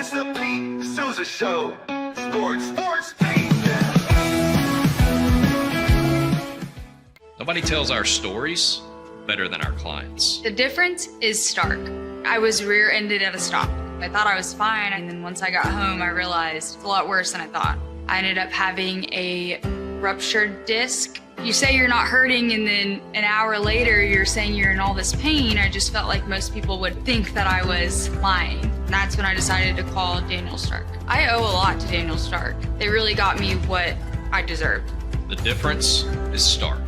It's the Pete Sousa Show. Sports, Pete. Nobody tells our stories better than our clients. The difference is stark. I was rear-ended at a stop. I thought I was fine, and then once I got home, I realized it's a lot worse than I thought. I ended up having a ruptured disc. You say you're not hurting, and then an hour later, you're saying you're in all this pain. I just felt like most people would think that I was lying. And that's when I decided to call Daniel Stark. I owe a lot to Daniel Stark. They really got me what I deserved. The difference is stark.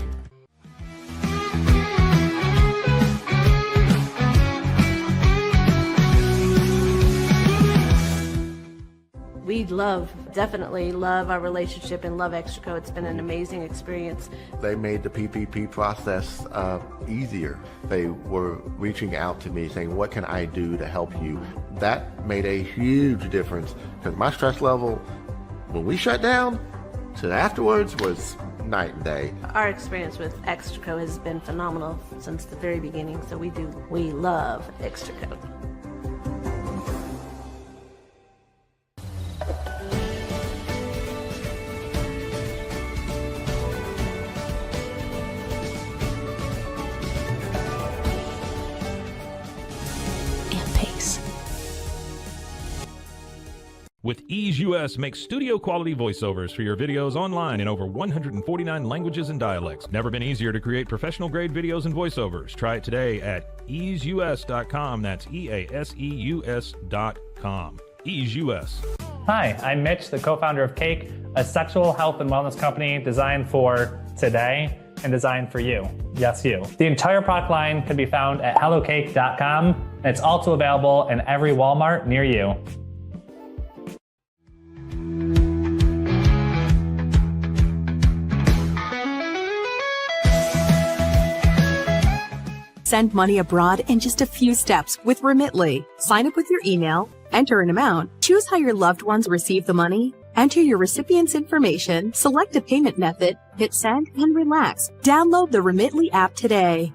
We definitely love our relationship and love Extraco. It's been an amazing experience. They made the PPP process easier. They were reaching out to me saying, what can I do to help you? That made a huge difference because my stress level when we shut down to afterwards was night and day. Our experience with Extraco has been phenomenal since the very beginning, so we love Extraco. With Ease US, make studio quality voiceovers for your videos online in over 149 languages and dialects. Never been easier to create professional grade videos and voiceovers. Try it today at easeus.com. That's EASEUS.com. Ease US. Hi, I'm Mitch, the co-founder of Cake, a sexual health and wellness company designed for today and designed for you. Yes, you. The entire product line can be found at hellocake.com, and it's also available in every Walmart near you. Send money abroad in just a few steps with Remitly. Sign up with your email, enter an amount, choose how your loved ones receive the money, enter your recipient's information, select a payment method, hit send, and relax. Download the Remitly app today.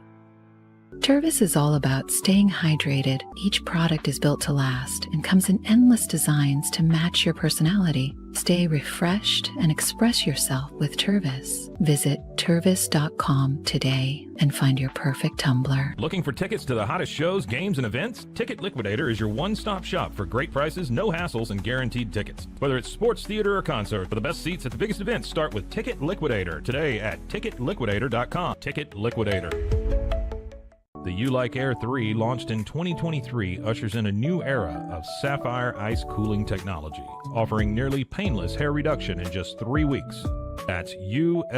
Tervis is all about staying hydrated. Each product is built to last and comes in endless designs to match your personality. Stay refreshed and express yourself with Tervis. Visit tervis.com today and find your perfect tumbler. Looking for tickets to the hottest shows, games, and events? Ticket Liquidator is your one-stop shop for great prices, no hassles, and guaranteed tickets. Whether it's sports, theater, or concert, for the best seats at the biggest events, start with Ticket Liquidator today at ticketliquidator.com. Ticket Liquidator. The You Like Air 3, launched in 2023, ushers in a new era of sapphire ice cooling technology, offering nearly painless hair reduction in just 3 weeks. That's ULIKE.com.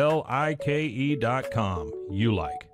You Like.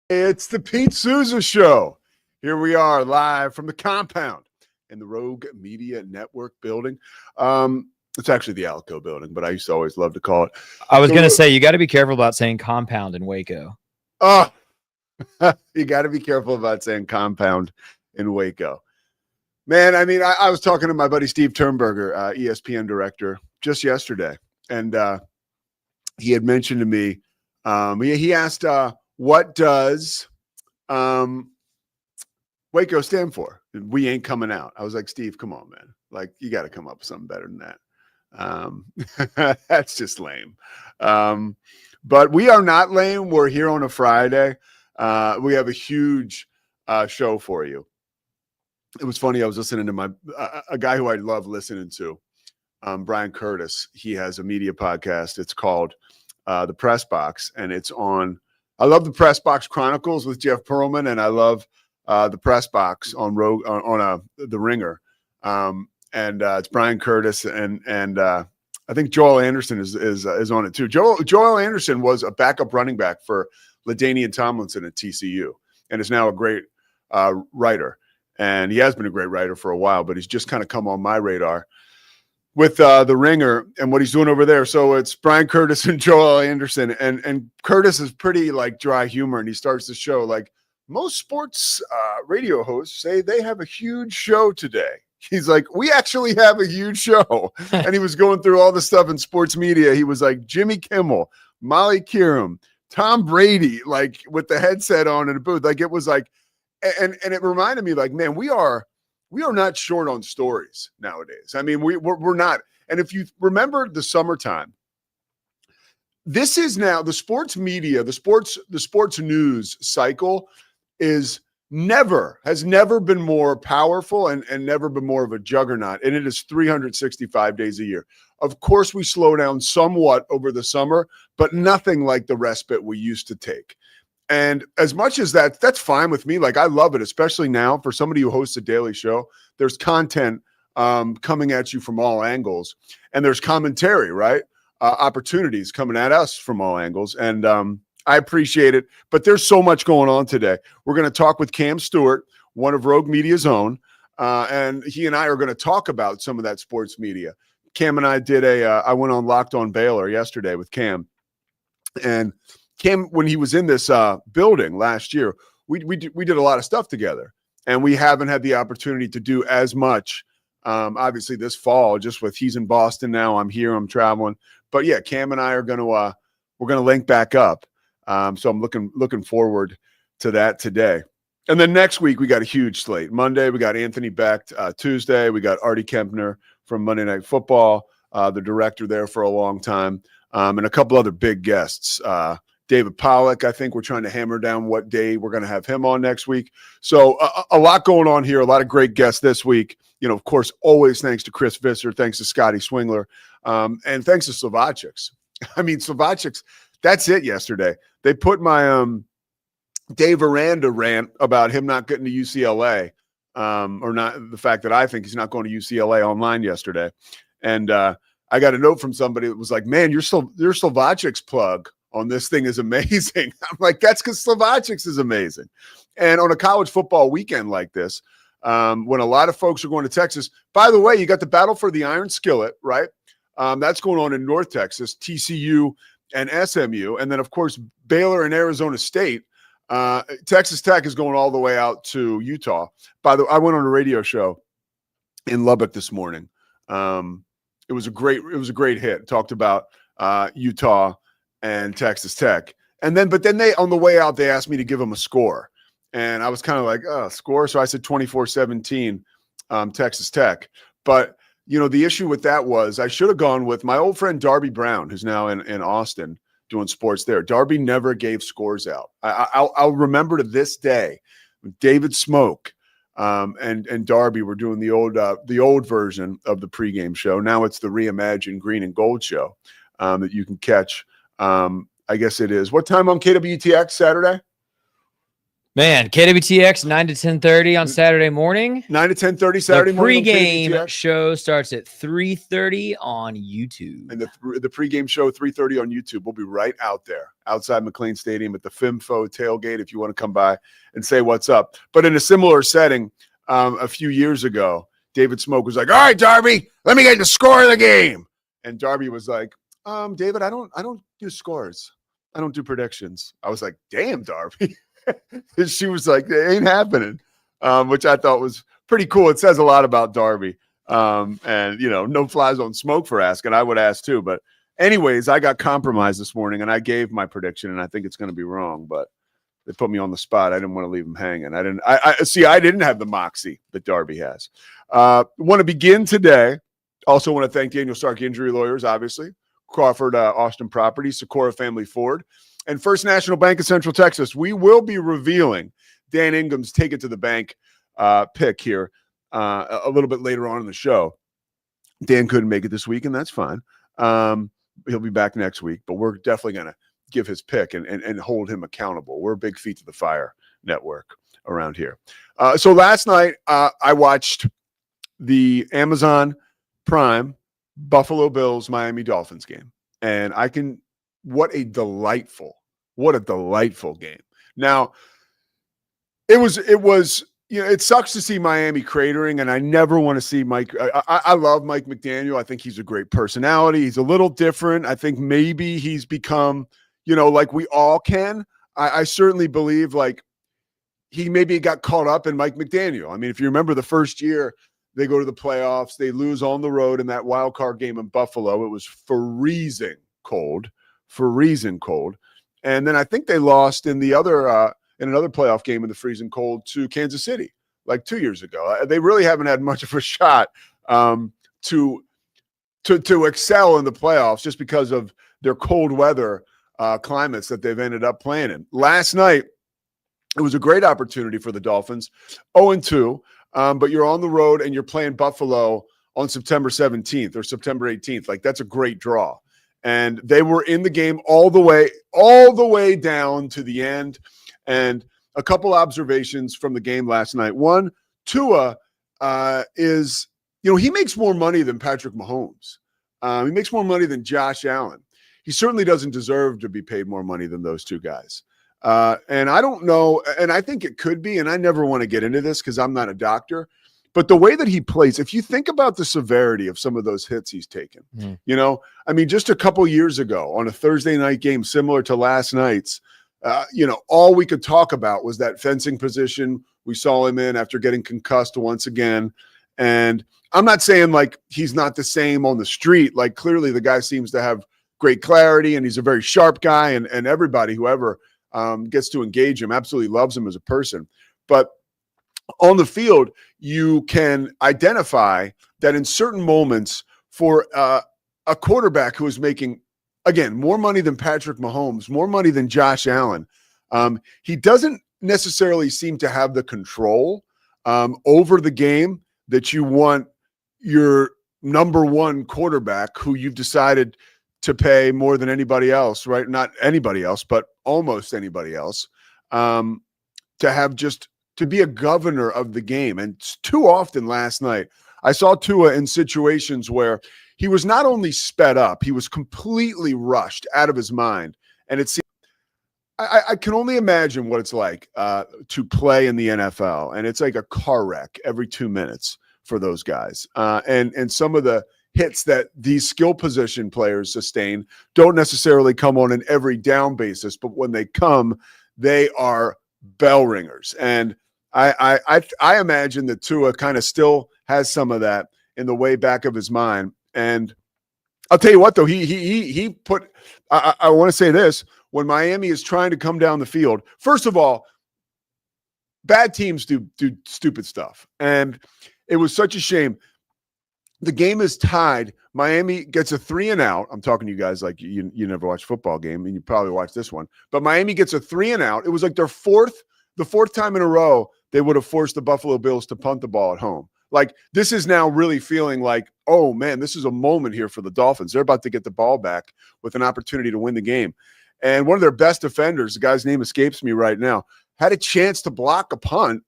It's the Pete Sousa Show. Here we are live from the compound in the Rogue Media Network building. It's actually the Alco building, but I used to always love to call it. I was going to say, you got to be careful about saying compound in Waco. Oh, you got to be careful about saying compound in Waco. Man, I mean, I was talking to my buddy Steve Turnberger, ESPN director, just yesterday, and he had mentioned to me, he asked, what does Waco stand for? We ain't coming out. I was like, Steve, come on, man. Like, you got to come up with something better than that. That's just lame. But we are not lame. We're here on a Friday. We have a huge show for you. It was funny. I was listening to a guy who I love listening to, Brian Curtis. He has a media podcast. It's called The Press Box, and it's on. I love the Press Box Chronicles with Jeff Pearlman, and I love the press box on the Ringer, and it's Brian Curtis and I think Joel Anderson is on it too. Joel Anderson was a backup running back for LaDainian Tomlinson at TCU, and is now a great writer. And he has been a great writer for a while, but he's just kind of come on my radar with the Ringer and what he's doing over there. So it's Brian Curtis and Joel Anderson, and Curtis is pretty like dry humor, and he starts the show like most sports radio hosts say they have a huge show today. He's like, we actually have a huge show. And he was going through all the stuff in sports media. He was like Jimmy Kimmel, Molly Qerim, Tom Brady, like with the headset on in a booth. Like it was like, and it reminded me like, man, we are not short on stories nowadays. I mean, we're not. And if you remember the summertime, this is now the sports media, the sports news cycle has never been more powerful and never been more of a juggernaut. And it is 365 days a year. Of course, we slow down somewhat over the summer, but nothing like the respite we used to take. And as much as that's fine with me. Like I love it, especially now for somebody who hosts a daily show. There's content coming at you from all angles, and there's commentary, right? Opportunities coming at us from all angles. And I appreciate it, but there's so much going on today. We're going to talk with Cam Stuart, one of Rogue Media's own, and he and I are going to talk about some of that sports media. Cam and I I went on Locked on Baylor yesterday with Cam, and Cam, when he was in this building last year, we did a lot of stuff together, and we haven't had the opportunity to do as much. Obviously, this fall, just with he's in Boston now, I'm here, I'm traveling. But yeah, Cam and I are going to we're going to link back up. So I'm looking forward to that today. And then next week we got a huge slate. Monday we got Anthony Becht. Tuesday we got Artie Kempner from Monday Night Football, the director there for a long time, and a couple other big guests. David Pollack, I think we're trying to hammer down what day we're going to have him on next week. So a lot going on here, a lot of great guests this week. You know, of course, always thanks to Chris Visser, thanks to Scotty Swingler, and thanks to Slovacics. I mean, Slovacics, that's it yesterday. They put my Dave Aranda rant about him not getting to UCLA, or not the fact that I think he's not going to UCLA online yesterday. And I got a note from somebody that was like, man, your Slovacics plug on this thing is amazing. I'm like, that's because Slovacics is amazing. And on a college football weekend like this, when a lot of folks are going to Texas, by the way, you got the battle for the Iron Skillet, right? That's going on in North Texas, TCU and SMU. And then, of course, Baylor and Arizona State. Texas Tech is going all the way out to Utah. By the way, I went on a radio show in Lubbock this morning. It was a great hit. Talked about Utah and Texas Tech. But then they, on the way out, they asked me to give them a score. And I was kind of like, score. So I said 24-17, Texas Tech. But, you know, the issue with that was I should have gone with my old friend Darby Brown, who's now in Austin doing sports there. Darby never gave scores out. I'll remember to this day, David Smoke and Darby were doing the old version of the pregame show. Now it's the reimagined Green and Gold show that you can catch. I guess it is. What time on KWTX Saturday? Man, KWTX 9 to 10:30 on Saturday morning. 9 to 10:30 Saturday morning. The pregame show starts at 3:30 on YouTube. And the pregame show 3:30 on YouTube. We'll be right out there outside McLean Stadium at the FIMFO tailgate if you want to come by and say what's up. But in a similar setting, a few years ago, David Smoke was like, "All right, Darby, let me get the score of the game." And Darby was like, "David, I don't do scores. I don't do predictions." I was like, "Damn, Darby." And she was like, "It ain't happening," which I thought was pretty cool. It says a lot about Darby. And, you know, no flies on Smoke for asking. I would ask too. But anyways, I got compromised this morning and I gave my prediction and I think it's going to be wrong. But they put me on the spot. I didn't want to leave them hanging. I didn't have the moxie that Darby has. Want to begin today. Also want to thank Daniel Stark Injury Lawyers, obviously. Crawford, Austin Properties, Socorro Family Ford, and First National Bank of Central Texas. We will be revealing Dan Ingham's Take It to the Bank pick here a little bit later on in the show. Dan couldn't make it this week, and that's fine. He'll be back next week, but we're definitely going to give his pick and hold him accountable. We're a big Feet to the Fire network. around here. So last night I watched the Amazon Prime Buffalo Bills Miami Dolphins game, and what a delightful game. Now it was it sucks to see Miami cratering, and I never want to see Mike. I love Mike McDaniel. I think he's a great personality. He's a little different. I think maybe he's become, like we all can. I certainly believe like he maybe got caught up in Mike McDaniel. I mean, if you remember the first year they go to the playoffs, they lose on the road in that wild card game in Buffalo. It was freezing cold. And then I think they lost in the other in another playoff game in the freezing cold to Kansas City like 2 years ago. They really haven't had much of a shot to excel in the playoffs just because of their cold weather climates that they've ended up playing in. Last night, it was a great opportunity for the Dolphins, 0-2, but you're on the road and you're playing Buffalo on September 17th or September 18th. Like, that's a great draw. And they were in the game all the way down to the end. And a couple observations from the game last night. One, Tua is, he makes more money than Patrick Mahomes. He makes more money than Josh Allen. He certainly doesn't deserve to be paid more money than those two guys. And I don't know, and I think it could be, and I never want to get into this because I'm not a doctor, but the way that he plays, if you think about the severity of some of those hits he's taken, I mean, just a couple years ago on a Thursday night game similar to last night's, all we could talk about was that fencing position we saw him in after getting concussed once again. And I'm not saying like he's not the same on the street. Like, clearly the guy seems to have great clarity and he's a very sharp guy, and everybody, whoever gets to engage him, absolutely loves him as a person. But on the field, you can identify that in certain moments for a quarterback who is making, again, more money than Patrick Mahomes, more money than Josh Allen, he doesn't necessarily seem to have the control over the game that you want your number one quarterback, who you've decided to pay more than anybody else, right? Not anybody else, but almost anybody else, to have just to be a governor of the game. And too often last night, I saw Tua in situations where he was not only sped up, he was completely rushed out of his mind. And it seemed, I can only imagine what it's like to play in the NFL. And it's like a car wreck every 2 minutes for those guys. And some of the hits that these skill position players sustain don't necessarily come on an every down basis, but when they come, they are bell ringers. And I imagine that Tua kind of still has some of that in the way back of his mind. And I'll tell you what, though, he put, I want to say this, when Miami is trying to come down the field, first of all, bad teams do stupid stuff. And it was such a shame. The game is tied. Miami gets a 3-and-out. I'm talking to you guys like you never watched a football game, and you probably watched this one. But Miami gets a 3-and-out. It was like the fourth time in a row they would have forced the Buffalo Bills to punt the ball at home. Like, this is now really feeling like, oh, man, this is a moment here for the Dolphins. They're about to get the ball back with an opportunity to win the game. And one of their best defenders, the guy's name escapes me right now, had a chance to block a punt,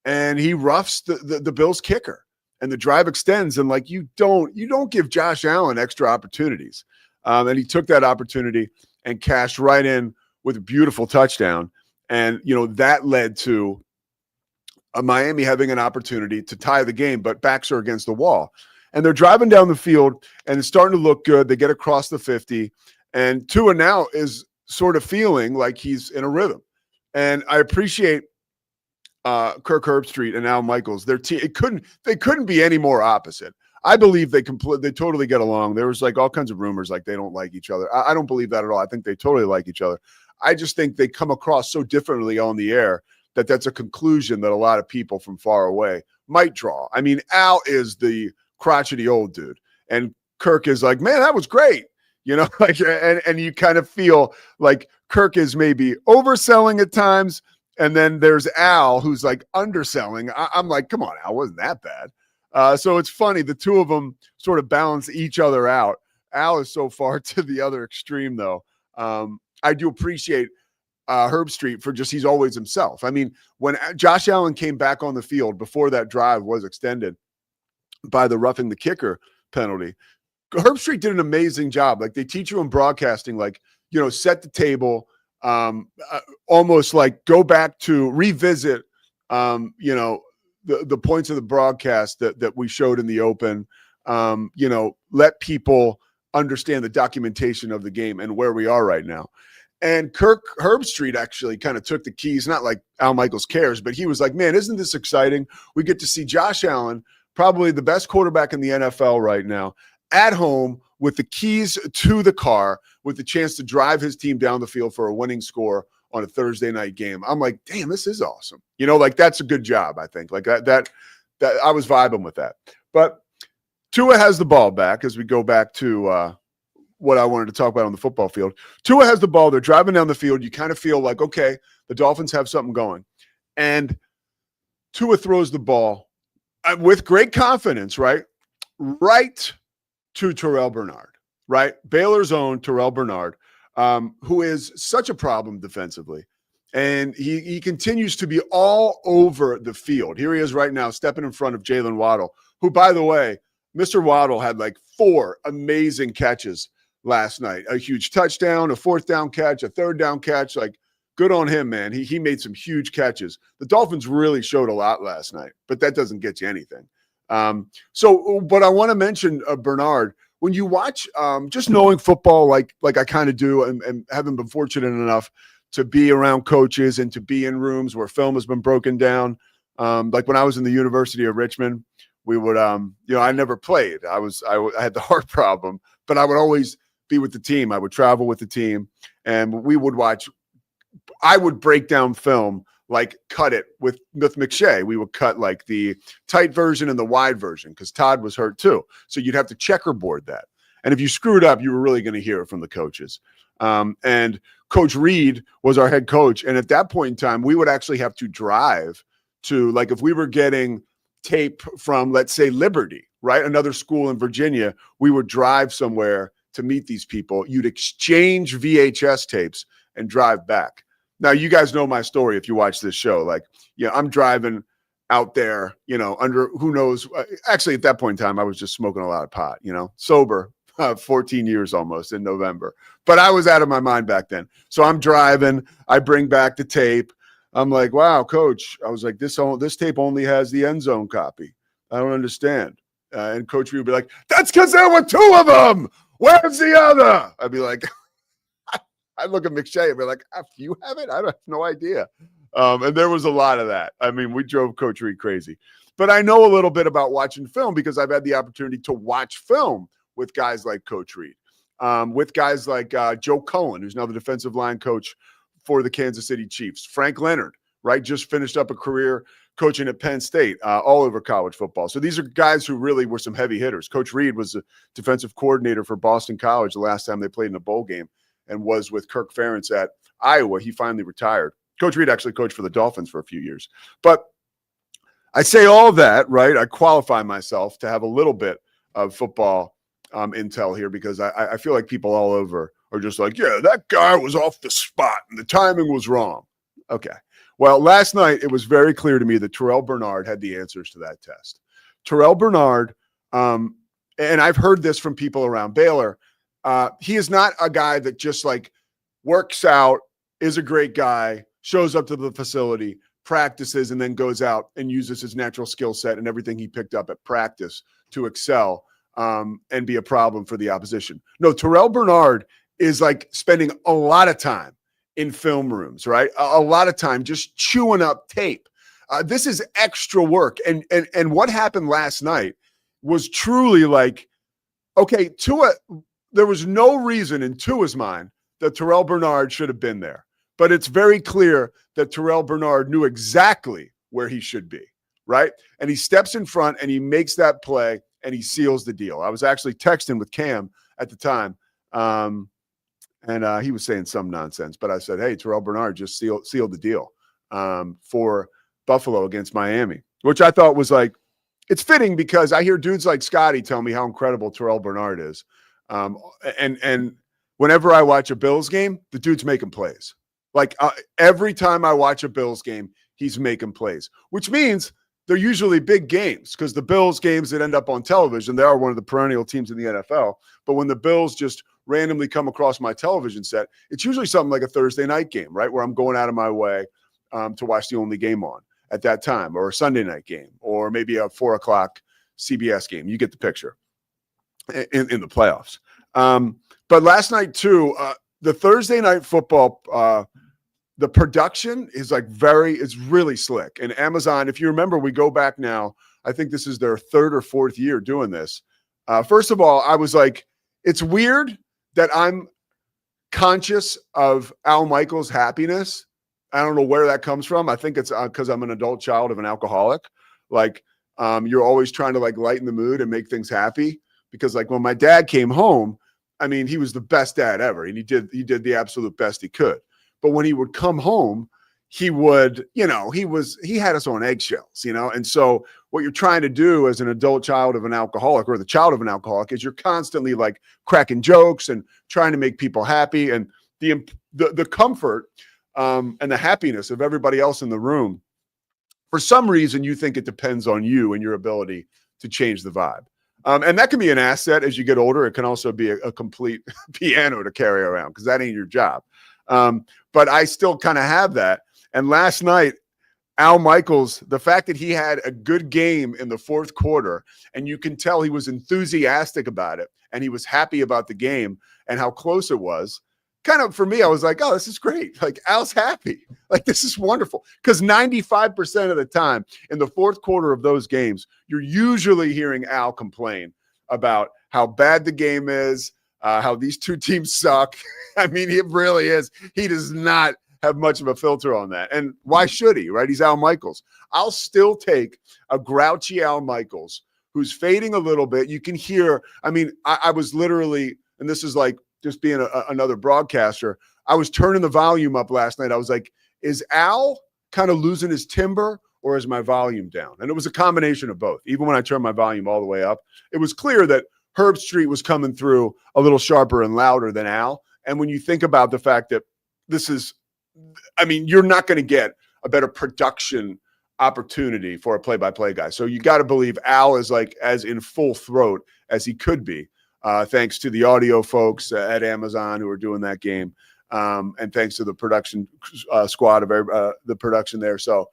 and he roughs the Bills kicker. And the drive extends, and like you don't give Josh Allen extra opportunities. And he took that opportunity and cashed right in with a beautiful touchdown. And, that led to Miami having an opportunity to tie the game, but backs are against the wall. And they're driving down the field, and it's starting to look good. They get across the 50, and Tua now is sort of feeling like he's in a rhythm. And I appreciate Kirk Herbstreit and Al Michaels. Their team, they couldn't be any more opposite. I believe they totally get along. There was like all kinds of rumors like they don't like each other. I don't believe that at all. I think they totally like each other. I just think they come across so differently on the air that that's a conclusion that a lot of people from far away might draw. I mean, Al is the crotchety old dude, and Kirk is like, man, that was great. Like, and you kind of feel like Kirk is maybe overselling at times. And then there's Al, who's like underselling. I'm like, come on, Al, wasn't that bad. So it's funny. The two of them sort of balance each other out. Al is so far to the other extreme, though. I do appreciate Herb Street for just, he's always himself. I mean, when Josh Allen came back on the field before that drive was extended by the roughing the kicker penalty, Herb Street did an amazing job. Like, they teach you in broadcasting, like, you know, set the table, almost like go back to revisit, you know, the points of the broadcast that we showed in the open, you know, let people understand the documentation of the game and where we are right now. And Herb Street actually kind of took the keys, not like Al Michaels cares, but he was like, man, isn't this exciting? We get to see Josh Allen, probably the best quarterback in the NFL right now, at home with the keys to the car, with the chance to drive his team down the field for a winning score on a Thursday night game. I'm like, damn, this is awesome. You know, like, that's a good job, I think. Like that I was vibing with that. But Tua has the ball back as we go back to what I wanted to talk about on the football field. Tua has the ball. They're driving down the field. You kind of feel like, okay, the Dolphins have something going. And Tua throws the ball with great confidence, right to Terrell Bernard, right? Baylor's own Terrell Bernard, who is such a problem defensively. And he continues to be all over the field. Here he is right now, stepping in front of Jalen Waddle, who, by the way, Mr. Waddle had like 4 amazing catches last night. A huge touchdown, a 4th down catch, a 3rd down catch. Like, good on him, man. He made some huge catches. The Dolphins really showed a lot last night, but that doesn't get you anything. But I want to mention Bernard. When you watch, just knowing football like I kind of do, and having been fortunate enough to be around coaches and to be in rooms where film has been broken down. Like when I was in the University of Richmond, we would, you know, I never played. I had the heart problem, but I would always be with the team. I would travel with the team, and we would watch. I would break down film, like cut it with McShay. We would cut like the tight version and the wide version because Todd was hurt too. So you'd have to checkerboard that. And if you screwed up, you were really going to hear it from the coaches. And Coach Reed was our head coach. And at that point in time, we would actually have to drive to, like, if we were getting tape from, let's say, Liberty, right? Another school in Virginia, we would drive somewhere to meet these people. You'd exchange VHS tapes and drive back. Now, you guys know my story if you watch this show. Like, you know, I'm driving out there, you know, under who knows. Actually, at that point in time, I was just smoking a lot of pot, you know, sober, 14 years almost in November. But I was out of my mind back then. So I'm driving. I bring back the tape. I'm like, wow, coach. I was like, this tape only has the end zone copy. I don't understand. And Coach Reed would be like, that's because there were 2 of them. Where's the other? I'd be like, I'd look at McShay and be like, you have it? I have no idea. And there was a lot of that. I mean, we drove Coach Reed crazy. But I know a little bit about watching film because I've had the opportunity to watch film with guys like Coach Reed, with guys like Joe Cullen, who's now the defensive line coach for the Kansas City Chiefs. Frank Leonard, right, just finished up a career coaching at Penn State, all over college football. So these are guys who really were some heavy hitters. Coach Reed was the defensive coordinator for Boston College the last time they played in a bowl game, and was with Kirk Ferentz at Iowa. He finally retired. Coach Reed actually coached for the Dolphins for a few years. But I say all that, right? I qualify myself to have a little bit of football intel here because I feel like people all over are just like, yeah, that guy was off the spot and the timing was wrong. Okay. Well, last night it was very clear to me that Terrell Bernard had the answers to that test. Terrell Bernard, and I've heard this from people around Baylor, he is not a guy that just like works out, is a great guy, shows up to the facility, practices, and then goes out and uses his natural skill set and everything he picked up at practice to excel and be a problem for the opposition. No, Terrell Bernard is like spending a lot of time in film rooms, right? A lot of time just chewing up tape. This is extra work. And what happened last night was truly like, okay, Tua, there was no reason in Tua's mind that Terrell Bernard should have been there. But it's very clear that Terrell Bernard knew exactly where he should be, right? And he steps in front and he makes that play and he seals the deal. I was actually texting with Cam at the time, and he was saying some nonsense. But I said, hey, Terrell Bernard just sealed the deal for Buffalo against Miami, which I thought was like, it's fitting because I hear dudes like Scotty tell me how incredible Terrell Bernard is. And whenever I watch a Bills game, the dude's making plays. Like every time I watch a Bills game, he's making plays, which means they're usually big games because the Bills games that end up on television, they are one of the perennial teams in the NFL. But when the Bills just randomly come across my television set, it's usually something like a Thursday night game, right? Where I'm going out of my way to watch the only game on at that time, or a Sunday night game, or maybe a 4 o'clock CBS game. You get the picture in the playoffs. But last night too, the Thursday night football, the production is it's really slick. And Amazon, if you remember, we go back now, I think this is their 3rd or 4th year doing this. First of all, I was like, it's weird that I'm conscious of Al Michaels' happiness. I don't know where that comes from. I think it's because I'm an adult child of an alcoholic. You're always trying to lighten the mood and make things happy. Because when my dad came home, I mean, he was the best dad ever. And he did the absolute best he could. But when he would come home, he would, he had us on eggshells, and so what you're trying to do as an adult child of an alcoholic, or the child of an alcoholic, is you're constantly cracking jokes and trying to make people happy, and the comfort and the happiness of everybody else in the room. For some reason, you think it depends on you and your ability to change the vibe. And that can be an asset as you get older. It can also be a complete piano to carry around because that ain't your job. But I still kind of have that. And last night, Al Michaels, the fact that he had a good game in the 4th quarter, and you can tell he was enthusiastic about it, and he was happy about the game and how close it was, kind of, for me, I was like, oh, this is great. Al's happy. This is wonderful. Because 95% of the time in the 4th quarter of those games, you're usually hearing Al complain about how bad the game is, how these two teams suck. I mean, it really is. He does not have much of a filter on that. And why should he, right? He's Al Michaels. I'll still take a grouchy Al Michaels who's fading a little bit. You can hear, I mean, I was literally, and this is just being another broadcaster, I was turning the volume up last night. I was like, is Al kind of losing his timber, or is my volume down? And it was a combination of both. Even when I turned my volume all the way up, it was clear that Herb Street was coming through a little sharper and louder than Al. And when you think about the fact that this is, I mean, you're not going to get a better production opportunity for a play-by-play guy. So you got to believe Al is as in full throat as he could be, thanks to the audio folks at Amazon who are doing that game. And thanks to the production squad of the production there. So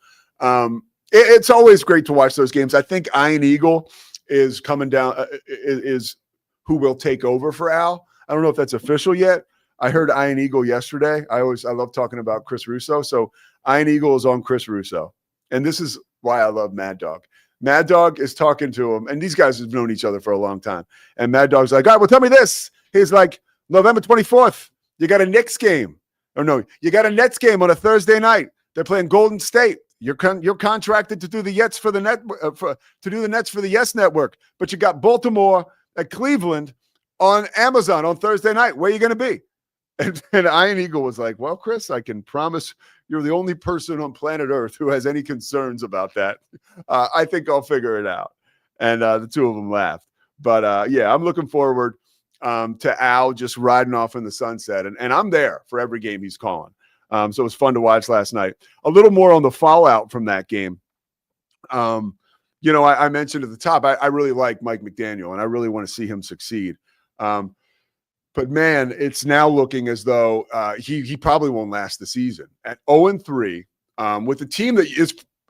it's always great to watch those games. I think Ian Eagle is coming down, is who will take over for Al. I don't know if that's official yet. I heard Ian Eagle yesterday. I love talking about Chris Russo. So Ian Eagle is on Chris Russo. And this is why I love Mad Dog. Mad Dog is talking to him, and these guys have known each other for a long time. And Mad Dog's like, all right, well, tell me this. He's like, November 24th, you got a Knicks game. Or no, you got a Nets game on a Thursday night. They're playing Golden State. You're contracted to do the Nets for the Nets for the Yes Network, but you got Baltimore at Cleveland on Amazon on Thursday night. Where are you going to be? And Ian Eagle was like, well, Chris, I can promise you're the only person on planet Earth who has any concerns about that. I think I'll figure it out. And the two of them laughed. But yeah, I'm looking forward to Al just riding off in the sunset. And I'm there for every game he's calling. So it was fun to watch last night. A little more on the fallout from that game. I mentioned at the top, I really like Mike McDaniel, and I really want to see him succeed. But man, it's now looking as though he probably won't last the season. At 0-3, with a team that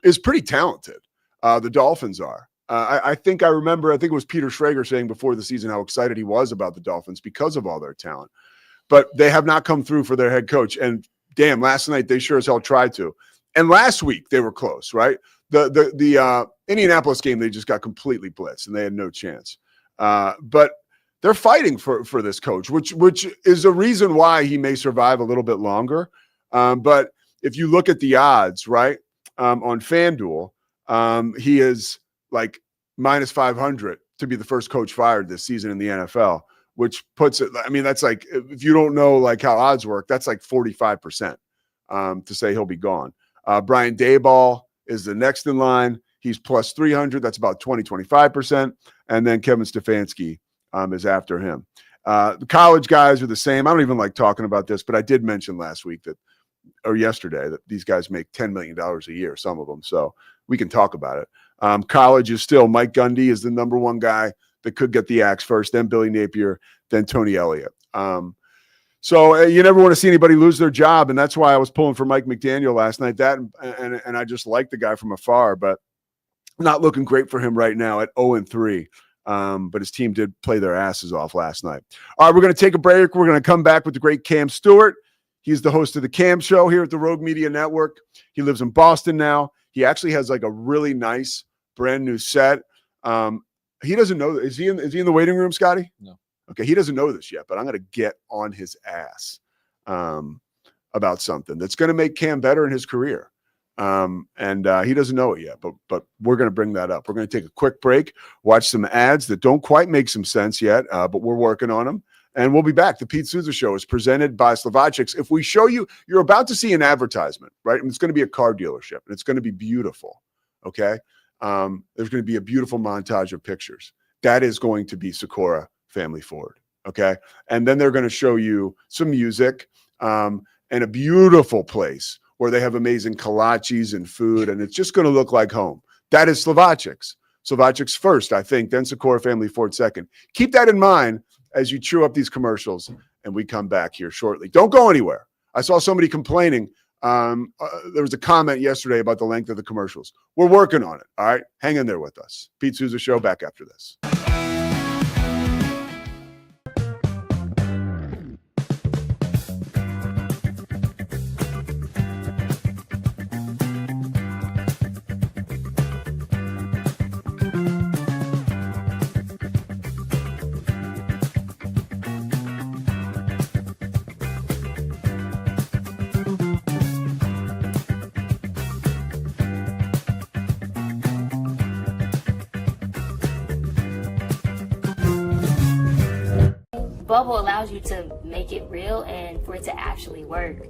is pretty talented, the Dolphins are. I think it was Peter Schrager saying before the season how excited he was about the Dolphins because of all their talent. But they have not come through for their head coach. And damn, last night they sure as hell tried to. And last week they were close, right? The Indianapolis game, they just got completely blitzed and they had no chance. But they're fighting for this coach, which is a reason why he may survive a little bit longer. But if you look at the odds, right, on FanDuel, he is like minus 500 to be the first coach fired this season in the NFL, which puts it, I mean, that's like, if you don't know like how odds work, that's like 45% to say he'll be gone. Brian Daboll is the next in line. He's plus 300. That's about 25%. And then Kevin Stefanski is after him. The college guys are the same. I don't even like talking about this, but I did mention last week that or yesterday that these guys make $10 million a year, some of them. So we can talk about it. College is still Mike Gundy is the number one guy that could get the axe first, then Billy Napier, then Tony Elliott. So you never want to see anybody lose their job, and that's why I was pulling for Mike McDaniel last night. That and I just like the guy from afar, but not looking great for him right now at 0-3. But his team did play their asses off last night. All right, we're going to take a break. We're going to come back with the great Cam Stewart. He's the host of the Cam Show here at the Rogue Media Network. He lives in Boston now. He actually has like a really nice brand new set. He doesn't know. Is he in the waiting room, Scotty? No. Okay, he doesn't know this yet, but I'm going to get on his ass about something that's going to make Cam better in his career. And he doesn't know it yet, but we're going to bring that up. We're going to take a quick break, watch some ads that don't quite make some sense yet, but we're working on them. And we'll be back. The Pete Sousa Show is presented by Slovacics. If we show you, you're about to see an advertisement, right? And it's going to be a car dealership, and it's going to be beautiful, okay? There's going to be a beautiful montage of pictures. That is going to be Socorro Family Ford, okay? And then they're going to show you some music and a beautiful place where they have amazing kolaches and food, and it's just going to look like home. That is Slovacics. Slovacics first, I think, then Socorro Family Ford second. Keep that in mind as you chew up these commercials, and we come back here shortly. Don't go anywhere. I saw somebody complaining. There was a comment yesterday about the length of the commercials. We're working on it, all right? Hang in there with us. Pete Sousa Show, back after this. Bubble allows you to make it real and for it to actually work.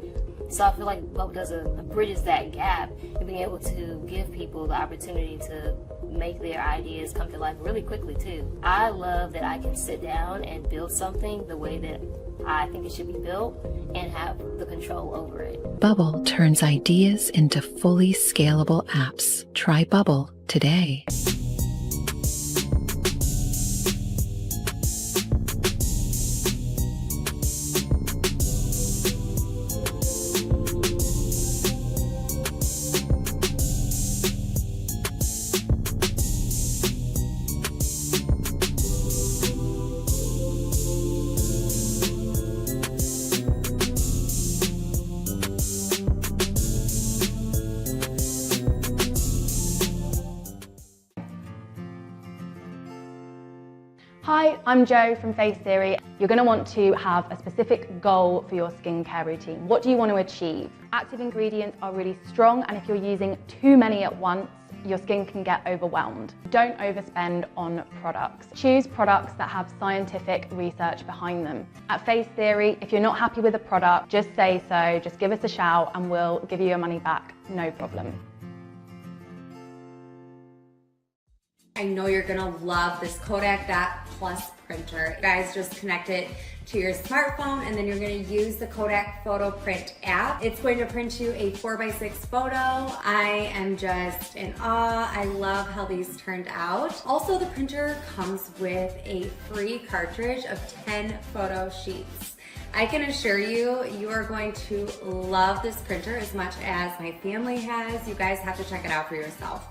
So I feel like Bubble does bridges that gap and being able to give people the opportunity to make their ideas come to life really quickly too. I love that I can sit down and build something the way that I think it should be built and have the control over it. Bubble turns ideas into fully scalable apps. Try Bubble today. Hi, I'm Jo from Face Theory. You're going to want to have a specific goal for your skincare routine. What do you want to achieve? Active ingredients are really strong, and if you're using too many at once, your skin can get overwhelmed. Don't overspend on products. Choose products that have scientific research behind them. At Face Theory, if you're not happy with a product, just say so, just give us a shout and we'll give you your money back, no problem. I know you're gonna love this Kodak Dot Plus printer. You guys just connect it to your smartphone and then you're gonna use the Kodak Photo Print app. It's going to print you a 4x6 photo. I am just in awe. I love how these turned out. Also, the printer comes with a free cartridge of 10 photo sheets. I can assure you, you are going to love this printer as much as my family has. You guys have to check it out for yourself.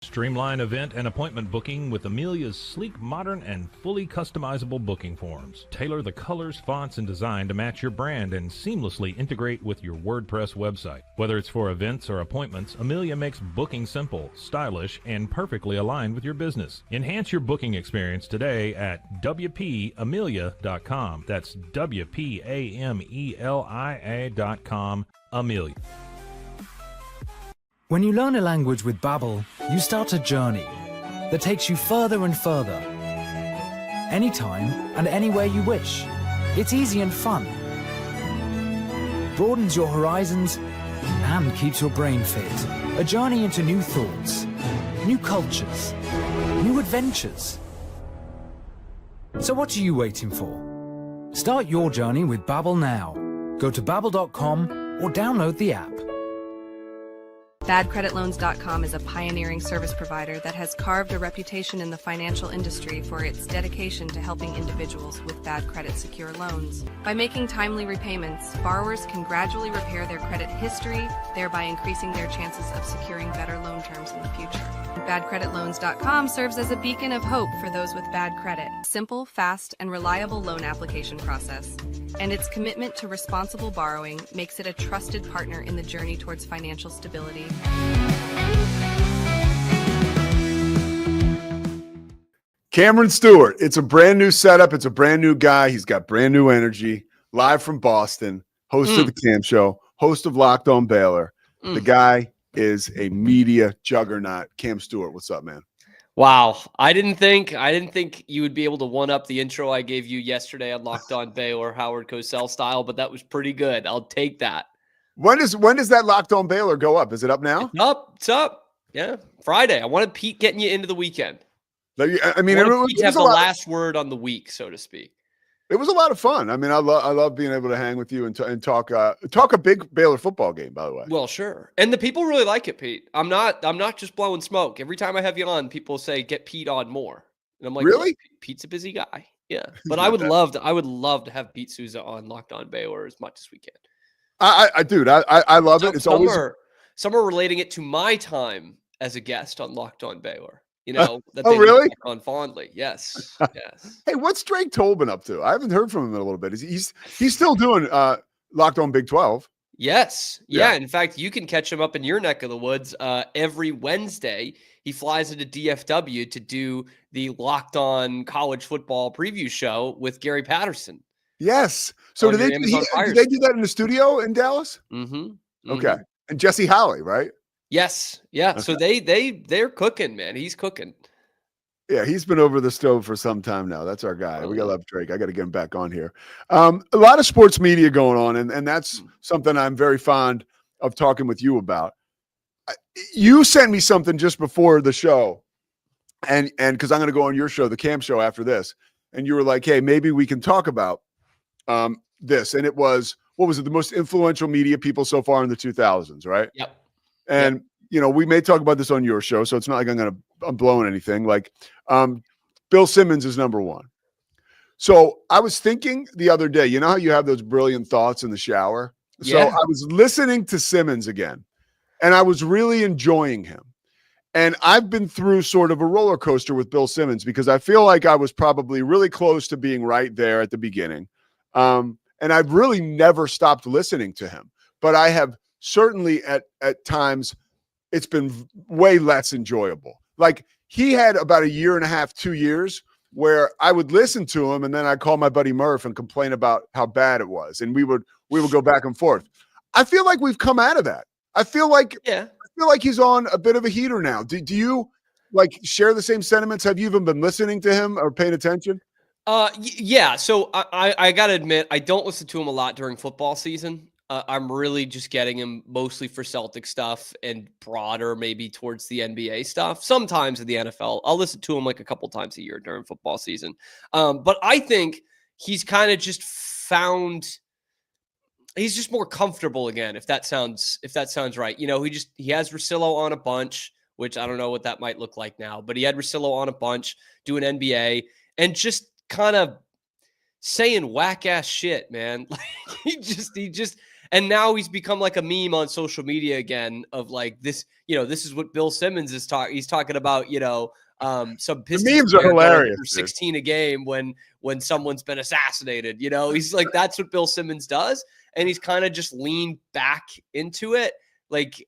Streamline event and appointment booking with Amelia's sleek, modern, and fully customizable booking forms. Tailor the colors, fonts, and design to match your brand and seamlessly integrate with your WordPress website. Whether it's for events or appointments, Amelia makes booking simple, stylish, and perfectly aligned with your business. Enhance your booking experience today at WPAmelia.com. That's WPAMELIA.com. Amelia. When you learn a language with Babbel, you start a journey that takes you further and further. Anytime and anywhere you wish. It's easy and fun. Broadens your horizons and keeps your brain fit. A journey into new thoughts, new cultures, new adventures. So what are you waiting for? Start your journey with Babbel now. Go to babbel.com or download the app. BadCreditLoans.com is a pioneering service provider that has carved a reputation in the financial industry for its dedication to helping individuals with bad credit secure loans. By making timely repayments, borrowers can gradually repair their credit history, thereby increasing their chances of securing better loan terms in the future. BadCreditLoans.com serves as a beacon of hope for those with bad credit. Simple, fast, and reliable loan application process. And its commitment to responsible borrowing makes it a trusted partner in the journey towards financial stability. Cameron Stewart. It's a brand new setup. It's a brand new guy. He's got brand new energy. Live from Boston, host of the Cam Show, host of Locked On Baylor. The guy is a media juggernaut. Cam Stewart, what's up, man? Wow. I didn't think you would be able to one up the intro I gave you yesterday on Locked On Baylor, Howard Cosell style, but that was pretty good. I'll take that. When does that Locked On Baylor go up? Is it up now? It's up. Yeah. Friday. I wanted Pete getting you into the weekend. I mean, Pete have the last word on the week, so to speak. It was a lot of fun. I mean, I love being able to hang with you and talk a big Baylor football game, by the way. Well, sure. And the people really like it, Pete. I'm not just blowing smoke. Every time I have you on, people say get Pete on more. And I'm like, really? Pete's a busy guy. Yeah. But I would love to have Pete Sousa on Locked On Baylor as much as we can. I love it. It's some are relating it to my time as a guest on Locked On Baylor. You know, that they really on fondly. Yes. Yes. Hey, what's Drake Tobin up to? I haven't heard from him in a little bit. He's still doing Locked On Big 12. Yes. Yeah. In fact, you can catch him up in your neck of the woods every Wednesday. He flies into DFW to do the Locked On College Football preview show with Gary Patterson. Yes. So do they do that in the studio in Dallas? Mm-hmm. Okay. And Jesse Holley, right? Yes. Yeah. Okay. So they're cooking, man. He's cooking. Yeah, he's been over the stove for some time now. That's our guy. We got to love Drake. I got to get him back on here. A lot of sports media going on, and that's something I'm very fond of talking with you about. You sent me something just before the show, and because I'm going to go on your show, the Cam Show, after this, and you were like, "Hey, maybe we can talk about this." And it was, what was it? The most influential media people so far in the 2000s, right? Yep. And you know, we may talk about this on your show, so it's not like I'm blowing anything. Like, Bill Simmons is number one. So I was thinking the other day, you know how you have those brilliant thoughts in the shower? So I was listening to Simmons again, and I was really enjoying him. And I've been through sort of a roller coaster with Bill Simmons because I feel like I was probably really close to being right there at the beginning. And I've really never stopped listening to him, but I have certainly at times it's been way less enjoyable. Like, he had about a year and a half, 2 years where I would listen to him and then I'd call my buddy Murph and complain about how bad it was. And we would go back and forth. I feel like we've come out of that. I feel like he's on a bit of a heater now. Do you like share the same sentiments? Have you even been listening to him or paying attention? Yeah. So I got to admit, I don't listen to him a lot during football season. I'm really just getting him mostly for Celtic stuff and broader, maybe towards the NBA stuff. Sometimes in the NFL, I'll listen to him like a couple times a year during football season. But I think he's kind of just he's just more comfortable again. If that sounds right. You know, he has Russillo on a bunch, which I don't know what that might look like now, but he had Russillo on a bunch doing NBA and just kind of saying whack ass shit, man. Like he just, and now he's become like a meme on social media again of like this, you know, this is what Bill Simmons is talking. He's talking about, you know, some Pistons memes are hilarious. 16 a game when someone's been assassinated, you know, he's like, that's what Bill Simmons does. And he's kind of just leaned back into it. Like,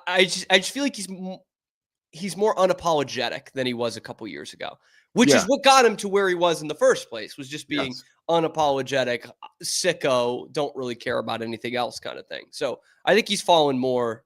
I just feel like he's more unapologetic than he was a couple years ago, which is what got him to where he was in the first place, was just being unapologetic, sicko, don't really care about anything else kind of thing. So I think he's fallen more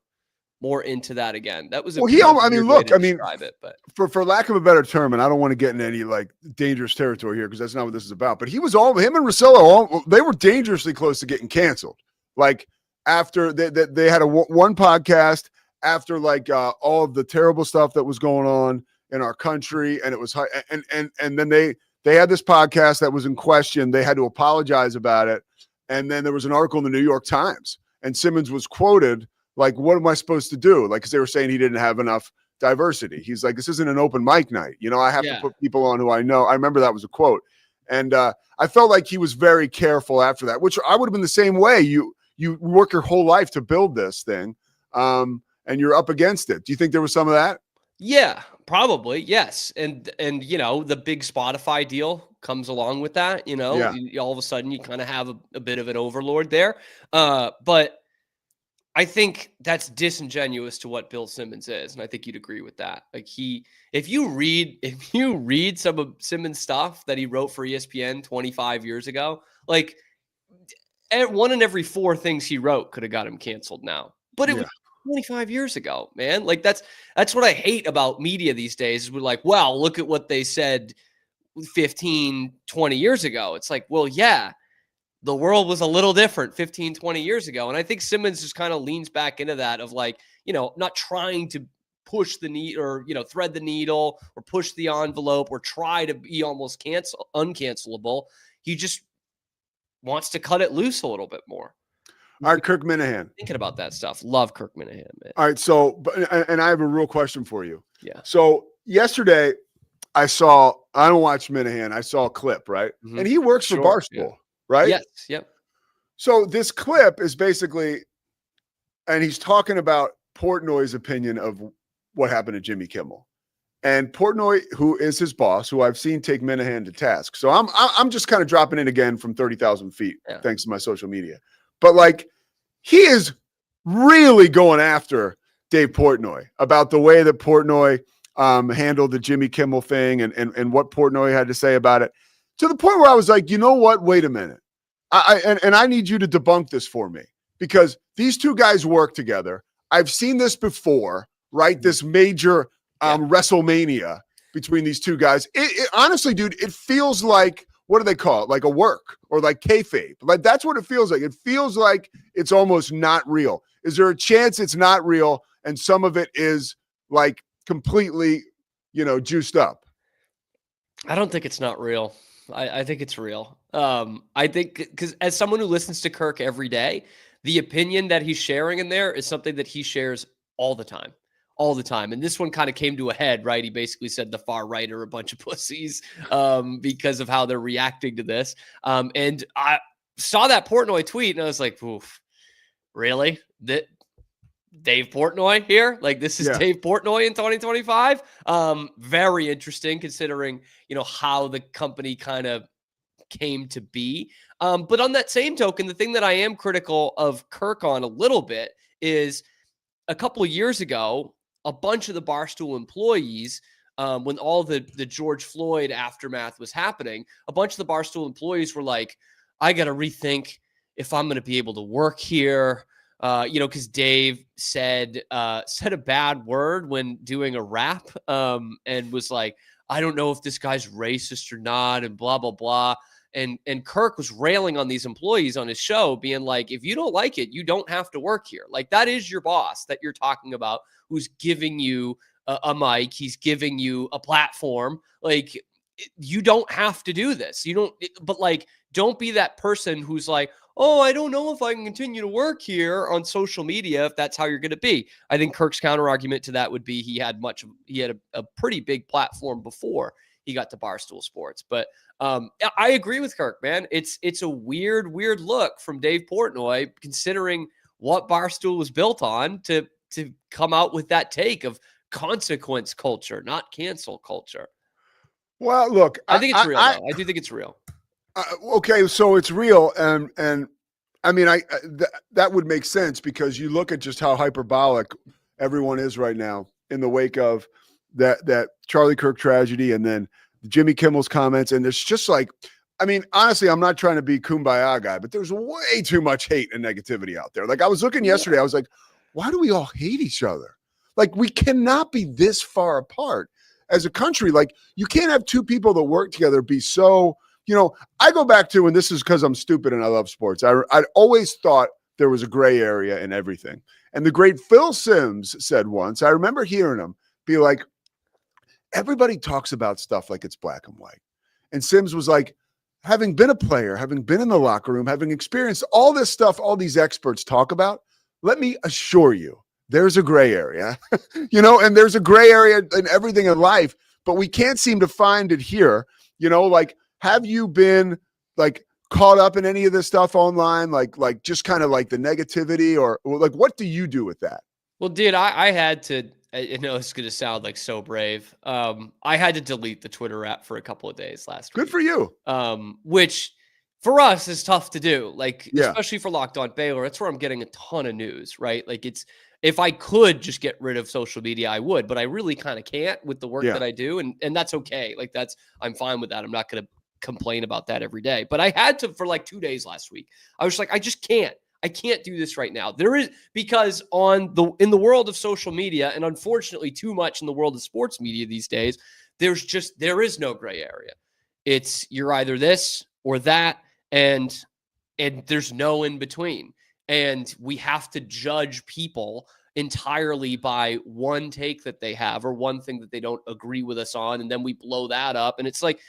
into that again. That was a it, but for lack of a better term, and I don't want to get in any like dangerous territory here because that's not what this is about. But him and Russillo, they were dangerously close to getting canceled. Like after they had one podcast after like all of the terrible stuff that was going on in our country, and it was and then they had this podcast that was in question. They had to apologize about it, And then there was an article in the New York Times, and Simmons was quoted like, "What am I supposed to do?" Like, because they were saying he didn't have enough diversity. He's like, "This isn't an open mic night. You know, I have to put people on who I know." I remember that was a quote, and I felt like he was very careful after that, which I would have been the same way. You work your whole life to build this thing, and you're up against it. Do you think there was some of that? Yeah, probably. Yes. And the big Spotify deal comes along with that, Yeah. all of a sudden you kind of have a bit of an overlord there. But I think that's disingenuous to what Bill Simmons is. And I think you'd agree with that. Like if you read some of Simmons' stuff that he wrote for ESPN 25 years ago, like one in every four things he wrote could have got him canceled now. But it was 25 years ago, man. Like that's what I hate about media these days is we're like, well, look at what they said 15, 20 years ago. It's like, well, yeah, the world was a little different 15, 20 years ago. And I think Simmons just kind of leans back into that of like, not trying to push the needle or, thread the needle or push the envelope or try to be almost uncancelable. He just wants to cut it loose a little bit more. All right, Kirk Minahan. Thinking about that stuff. Love Kirk Minahan, man. All right, so and I have a real question for you. Yeah. So yesterday I don't watch Minahan. I saw a clip, right? Mm-hmm. And he works for Barstool, right? Yes. Yep. So this clip is basically, and he's talking about Portnoy's opinion of what happened to Jimmy Kimmel. And Portnoy, who is his boss, who I've seen take Minahan to task. So I'm just kind of dropping in again from 30,000 feet, thanks to my social media. But like, he is really going after Dave Portnoy about the way that Portnoy handled the Jimmy Kimmel thing and what Portnoy had to say about it, to the point where I was like, you know what? Wait a minute. I need you to debunk this for me, because these two guys work together. I've seen this before, right? This major WrestleMania between these two guys. It honestly, dude, it feels like, what do they call it? Like a work or like kayfabe. Like that's what it feels like. It feels like it's almost not real. Is there a chance it's not real and some of it is like completely, juiced up? I don't think it's not real. I think it's real. I think because as someone who listens to Kirk every day, the opinion that he's sharing in there is something that he shares all the time. All the time. And this one kind of came to a head, right? He basically said the far right are a bunch of pussies because of how they're reacting to this. And I saw that Portnoy tweet and I was like, oof, really? Dave Portnoy here? Like this is Dave Portnoy in 2025? Very interesting considering, how the company kind of came to be. But on that same token, the thing that I am critical of Kirk on a little bit is a couple of years ago, a bunch of the Barstool employees, when all the George Floyd aftermath was happening, a bunch of the Barstool employees were like, I got to rethink if I'm going to be able to work here. Because Dave said a bad word when doing a rap and was like, I don't know if this guy's racist or not and blah, blah, blah. And Kirk was railing on these employees on his show, being like, if you don't like it, you don't have to work here. Like that is your boss that you're talking about, who's giving you a mic. He's giving you a platform. Like you don't have to do this. Don't be that person who's like, oh, I don't know if I can continue to work here on social media if that's how you're going to be. I think Kirk's counter argument to that would be he had a pretty big platform before he got to Barstool Sports. But I agree with Kirk, man. It's a weird look from Dave Portnoy, considering what Barstool was built on, to come out with that take of consequence culture, not cancel culture. Well, look, I think it's real. I do think it's real. Okay, so it's real, and I mean, that would make sense because you look at just how hyperbolic everyone is right now in the wake of that Charlie Kirk tragedy, and then Jimmy Kimmel's comments, and there's just like, I mean, honestly, I'm not trying to be kumbaya guy, but there's way too much hate and negativity out there. Like I was looking yesterday, I was like, why do we all hate each other? Like we cannot be this far apart as a country. Like you can't have two people that work together be so. I go back to, and this is because I'm stupid and I love sports. I always thought there was a gray area in everything. And the great Phil Simms said once, I remember hearing him be like, everybody talks about stuff like it's black and white. And Simms was like, having been a player, having been in the locker room, having experienced all this stuff, all these experts talk about, let me assure you, there's a gray area, and there's a gray area in everything in life, but we can't seem to find it here. Like, have you been like caught up in any of this stuff online? Like just kind of like the negativity or like, what do you do with that? Well, dude, I had to, I know it's going to sound like so brave. I had to delete the Twitter app for a couple of days last week. Good for you. Which for us is tough to do. Like, Yeah. especially for Locked On Baylor, that's where I'm getting a ton of news, right? Like if I could just get rid of social media, I would, but I really kind of can't with the work Yeah. that I do. And that's okay. Like I'm fine with that. I'm not going to complain about that every day, but I had to for like 2 days last week. I was like, I just can't. I can't do this right now. Because in the world of social media, and unfortunately too much in the world of sports media these days, there is no gray area. It's you're either this or that, and there's no in between. And we have to judge people entirely by one take that they have or one thing that they don't agree with us on, and then we blow that up. And it's like,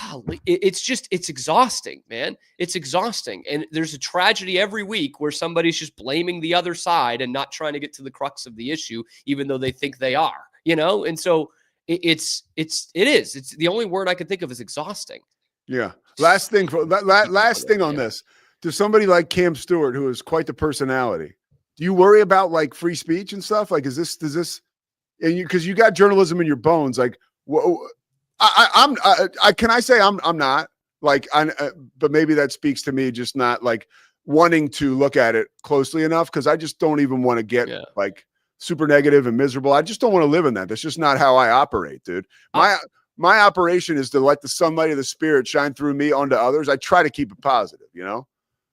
golly, it's exhausting, man. It's exhausting. And there's a tragedy every week where somebody's just blaming the other side and not trying to get to the crux of the issue, even though they think they are, And so it's the only word I could think of is exhausting. Yeah. Last thing on this. To somebody like Cam Stewart, who is quite the personality, do you worry about like free speech and stuff? Like, does this, and because you got journalism in your bones, like, can I say I'm not like, but maybe that speaks to me just not like wanting to look at it closely enough. Cause I just don't even want to get like super negative and miserable. I just don't want to live in that. That's just not how I operate, dude. My operation is to let the sunlight of the spirit shine through me onto others. I try to keep it positive,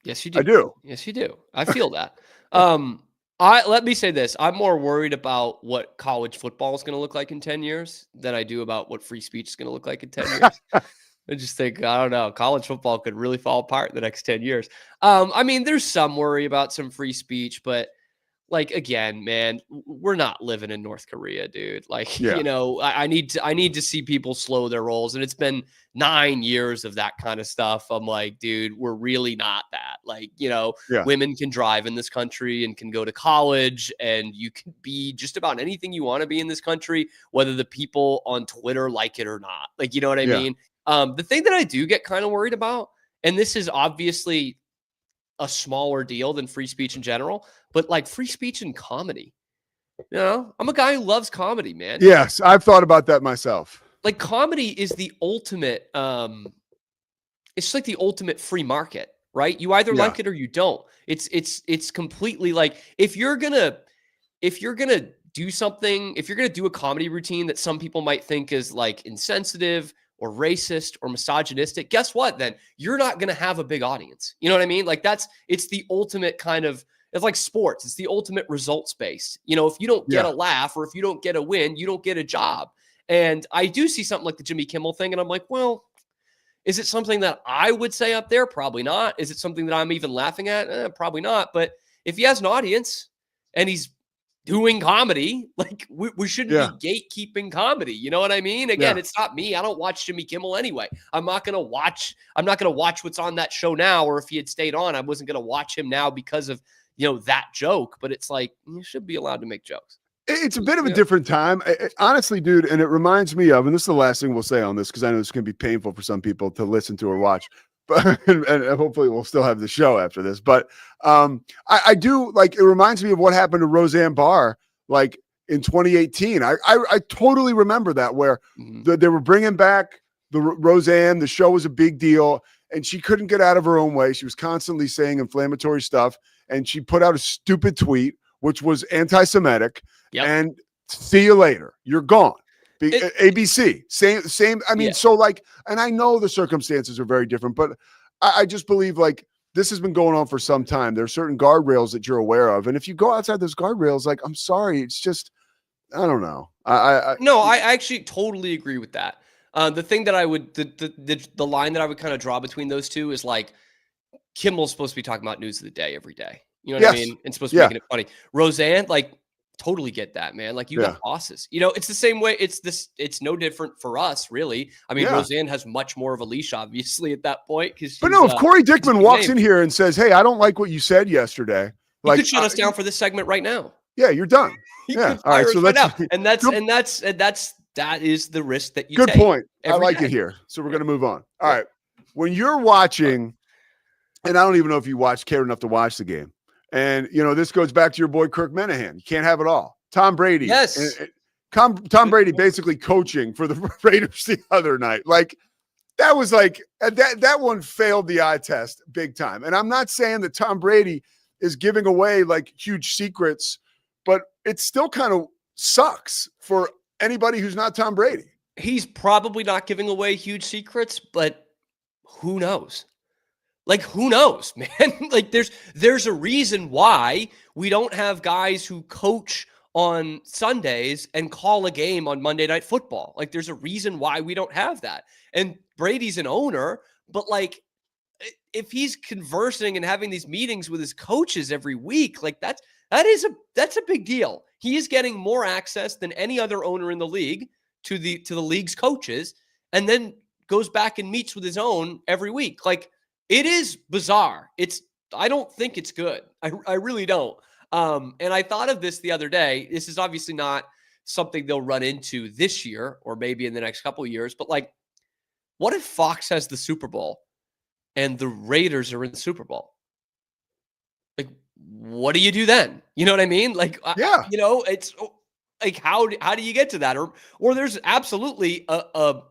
Yes, you do. I do. Yes, you do. I feel that. Let me say this. I'm more worried about what college football is going to look like in 10 years than I do about what free speech is going to look like in 10 years. I just think, I don't know, college football could really fall apart in the next 10 years. I mean, there's some worry about some free speech, but like, again, man, we're not living in North Korea, dude. Like, I need to see people slow their rolls. And it's been 9 years of that kind of stuff. I'm like, dude, we're really not that. Like, women can drive in this country and can go to college, and you can be just about anything you want to be in this country, whether the people on Twitter like it or not. Like, you know what I mean? The thing that I do get kind of worried about, and this is obviously a smaller deal than free speech in general, but like free speech in comedy. I'm a guy who loves comedy, man. Yes, I've thought about that myself. Like, comedy is the ultimate, it's like the ultimate free market, right? You either like it or you don't. It's completely like, if you're gonna do something, if you're gonna do a comedy routine that some people might think is like insensitive or racist or misogynistic, guess what? Then you're not going to have a big audience. You know what I mean? Like, it's the ultimate kind of, it's like sports. It's the ultimate results based. If you don't get a laugh or if you don't get a win, you don't get a job. And I do see something like the Jimmy Kimmel thing, and I'm like, well, is it something that I would say up there? Probably not. Is it something that I'm even laughing at? Probably not. But if he has an audience and he's doing comedy, like, we shouldn't be gatekeeping comedy. You know what I mean? Again, it's not me. I don't watch Jimmy Kimmel anyway. I'm not going to watch what's on that show now, or if he had stayed on, I wasn't going to watch him now because of, that joke. But it's like, you should be allowed to make jokes. It's a bit of a different time. Honestly, dude, and it reminds me of, and this is the last thing we'll say on this, because I know it's going to be painful for some people to listen to or watch, but and hopefully we'll still have the show after this. But I do, like, it reminds me of what happened to Roseanne Barr, like in 2018. I totally remember that, where they were bringing back the Roseanne. The show was a big deal, and she couldn't get out of her own way. She was constantly saying inflammatory stuff, and she put out a stupid tweet, which was anti-Semitic. And see you later. You're gone. ABC, same. I mean, so like, and I know the circumstances are very different, but I just believe, like, this has been going on for some time. There are certain guardrails that you're aware of, and if you go outside those guardrails, like, I'm sorry, it's just, I don't know. I actually totally agree with that. The thing that I would, the line that I would kind of draw between those two is, like, Kimmel's supposed to be talking about news of the day every day. You know what I mean? And supposed to be making it funny. Roseanne, like, totally get that, man. Like, you Yeah. got bosses. It's the same way. It's no different for us, really. I mean, Yeah. Roseanne has much more of a leash, obviously, at that point. But no, if Corey Dickman walks in here and says, "Hey, I don't like what you said yesterday," you could shut us down for this segment right now. Yeah, you're done. He Yeah. could All right. fire So us right let's. now. That is the risk that you Good take. point. I every like day. it here. So we're going to move on. All right. When you're watching, and I don't even know if you cared enough to watch the game. And, this goes back to your boy, Kirk Minahan. You can't have it all. Tom Brady. Yes. Tom Brady basically coaching for the Raiders the other night. Like, that was like, that one failed the eye test big time. And I'm not saying that Tom Brady is giving away like huge secrets, but it still kind of sucks for anybody who's not Tom Brady. He's probably not giving away huge secrets, but who knows? Like, who knows, man? Like, there's a reason why we don't have guys who coach on Sundays and call a game on Monday Night Football. Like, there's a reason why we don't have that. And Brady's an owner, but like, if he's conversing and having these meetings with his coaches every week, like that's a big deal. He is getting more access than any other owner in the league to the league's coaches, and then goes back and meets with his own every week. Like, it is bizarre. I don't think it's good. I really don't. And I thought of this the other day. This is obviously not something they'll run into this year or maybe in the next couple of years, but like, what if Fox has the Super Bowl and the Raiders are in the Super Bowl? Like, what do you do then? You know what I mean? Like, yeah, it's like, how do you get to that? Or there's absolutely a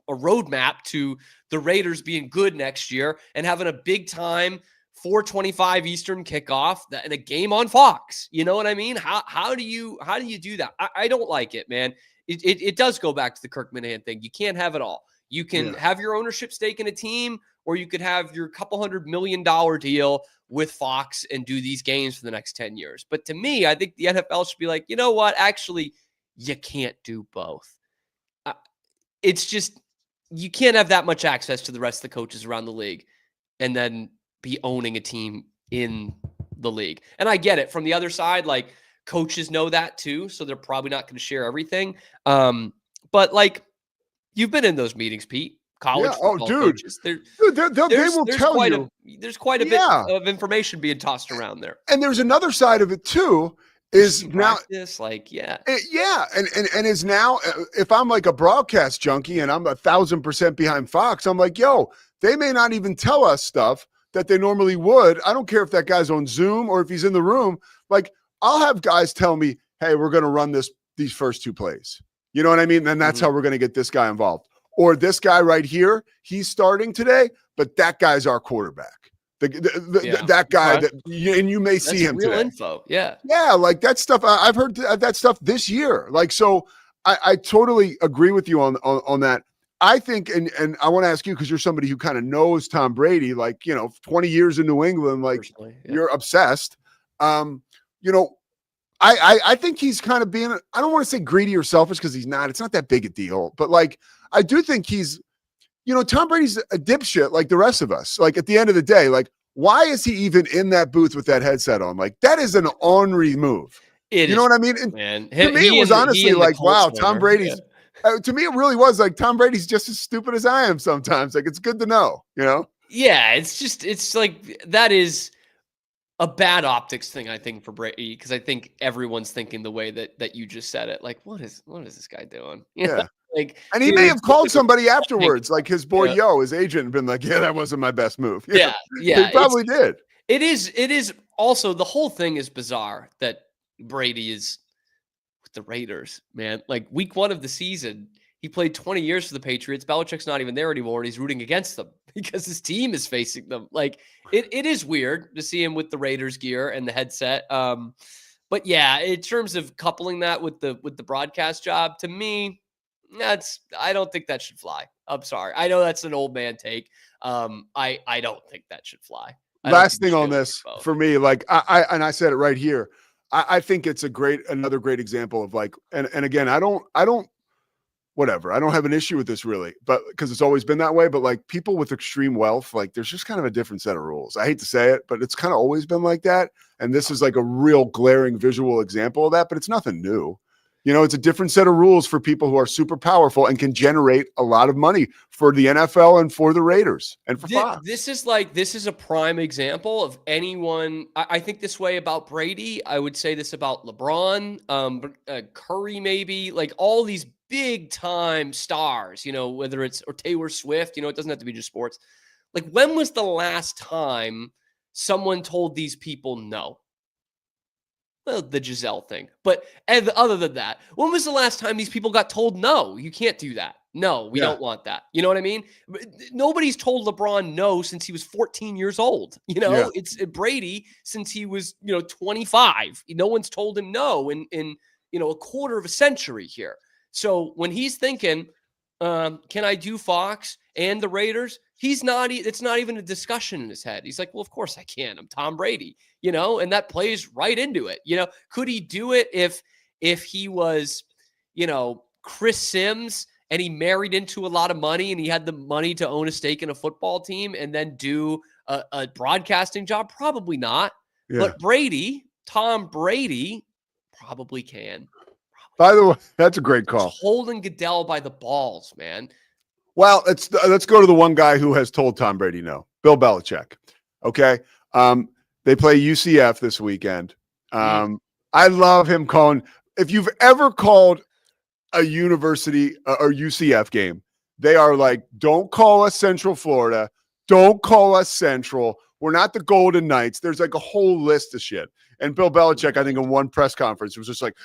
roadmap to the Raiders being good next year and having a big time 4:25 Eastern kickoff and a game on Fox. You know what I mean? How do you do that? I don't like it, man. It does go back to the Kirk Minahan thing. You can't have it all. You can have your ownership stake in a team, or you could have your couple $100 million deal with Fox and do these games for the next 10 years. But to me, I think the NFL should be like, you know what? Actually, you can't do both. It's just, you can't have that much access to the rest of the coaches around the league and then be owning a team in the league. And I get it from the other side. Like, coaches know that too, so they're probably not going to share everything. But like, you've been in those meetings, Pete. College football coaches. They will tell you. There's quite a bit of information being tossed around there. And there's another side of it too. Is now like and is now, if I'm like a broadcast junkie and I'm 1,000% behind Fox, I'm like, yo, they may not even tell us stuff that they normally would. I don't care if that guy's on Zoom or if he's in the room. Like, I'll have guys tell me, hey, we're going to run these first two plays. You know what I mean? And that's how we're going to get this guy involved. Or this guy right here, he's starting today, but that guy's our quarterback. That guy and you may see him real today. Info. Yeah. Yeah. Like that stuff. I've heard that stuff this year. Like, so I totally agree with you on that. I think, and I want to ask you, because you're somebody who kind of knows Tom Brady, like, 20 years in New England, like you're obsessed. I think he's kind of being, I don't want to say greedy or selfish, because he's not. It's not that big a deal. But like, I do think he's, Tom Brady's a dipshit like the rest of us. Like, at the end of the day, like, why is he even in that booth with that headset on? Like, that is an ornery move. You know what I mean? And man. To me, it was honestly like, wow, Tom Brady's. To me, it really was like Tom Brady's just as stupid as I am sometimes. Like, it's good to know, Yeah, it's like, that is a bad optics thing, I think, for Brady, because I think everyone's thinking the way that you just said it. Like, what is this guy doing? Yeah. Like, and he may have called somebody afterwards, like his boy Yo, his agent, and been like, yeah, that wasn't my best move. Yeah. He probably did. It is also, the whole thing is bizarre that Brady is with the Raiders, man. Like, week 1 of the season, he played 20 years for the Patriots. Belichick's not even there anymore, and he's rooting against them because his team is facing them. Like, it is weird to see him with the Raiders gear and the headset. But yeah, in terms of coupling that with the broadcast job, to me, I don't think that should fly. I'm sorry. I know that's an old man take. I don't think that should fly. Last thing on this for me, like I said it right here. I think it's another great example of like, and again, I don't whatever. I don't have an issue with this really, but because it's always been that way. But like people with extreme wealth, like there's just kind of a different set of rules. I hate to say it, but it's kind of always been like that. And this is like a real glaring visual example of that, but it's nothing new. You know, it's a different set of rules for people who are super powerful and can generate a lot of money for the NFL and for the Raiders and for Fox. This is a prime example of anyone. I think this way about Brady. I would say this about LeBron, Curry, maybe, like all these big time stars, you know, whether it's or Taylor Swift, you know, it doesn't have to be just sports. Like, when was the last time someone told these people no? Well, the Giselle thing. But other than that, when was the last time these people got told, no, you can't do that? No, we don't want that. You know what I mean? Nobody's told LeBron no since he was 14 years old. You know, it's Brady since he was, 25. No one's told him no in a quarter of a century here. So when he's thinking, can I do Fox and the Raiders? It's not even a discussion in his head. He's like, well, of course I can. I'm Tom Brady, and that plays right into it. Could he do it if he was, Chris Sims and he married into a lot of money and he had the money to own a stake in a football team and then do a broadcasting job? Probably not. Yeah. But Tom Brady probably can. By the way, that's a great call. It's holding Goodell by the balls, man. Well, let's go to the one guy who has told Tom Brady no, Bill Belichick. Okay. They play UCF this weekend. I love him calling. If you've ever called a university or UCF game, they are like, don't call us Central Florida. Don't call us Central. We're not the Golden Knights. There's like a whole list of shit. And Bill Belichick, I think in one press conference, was just like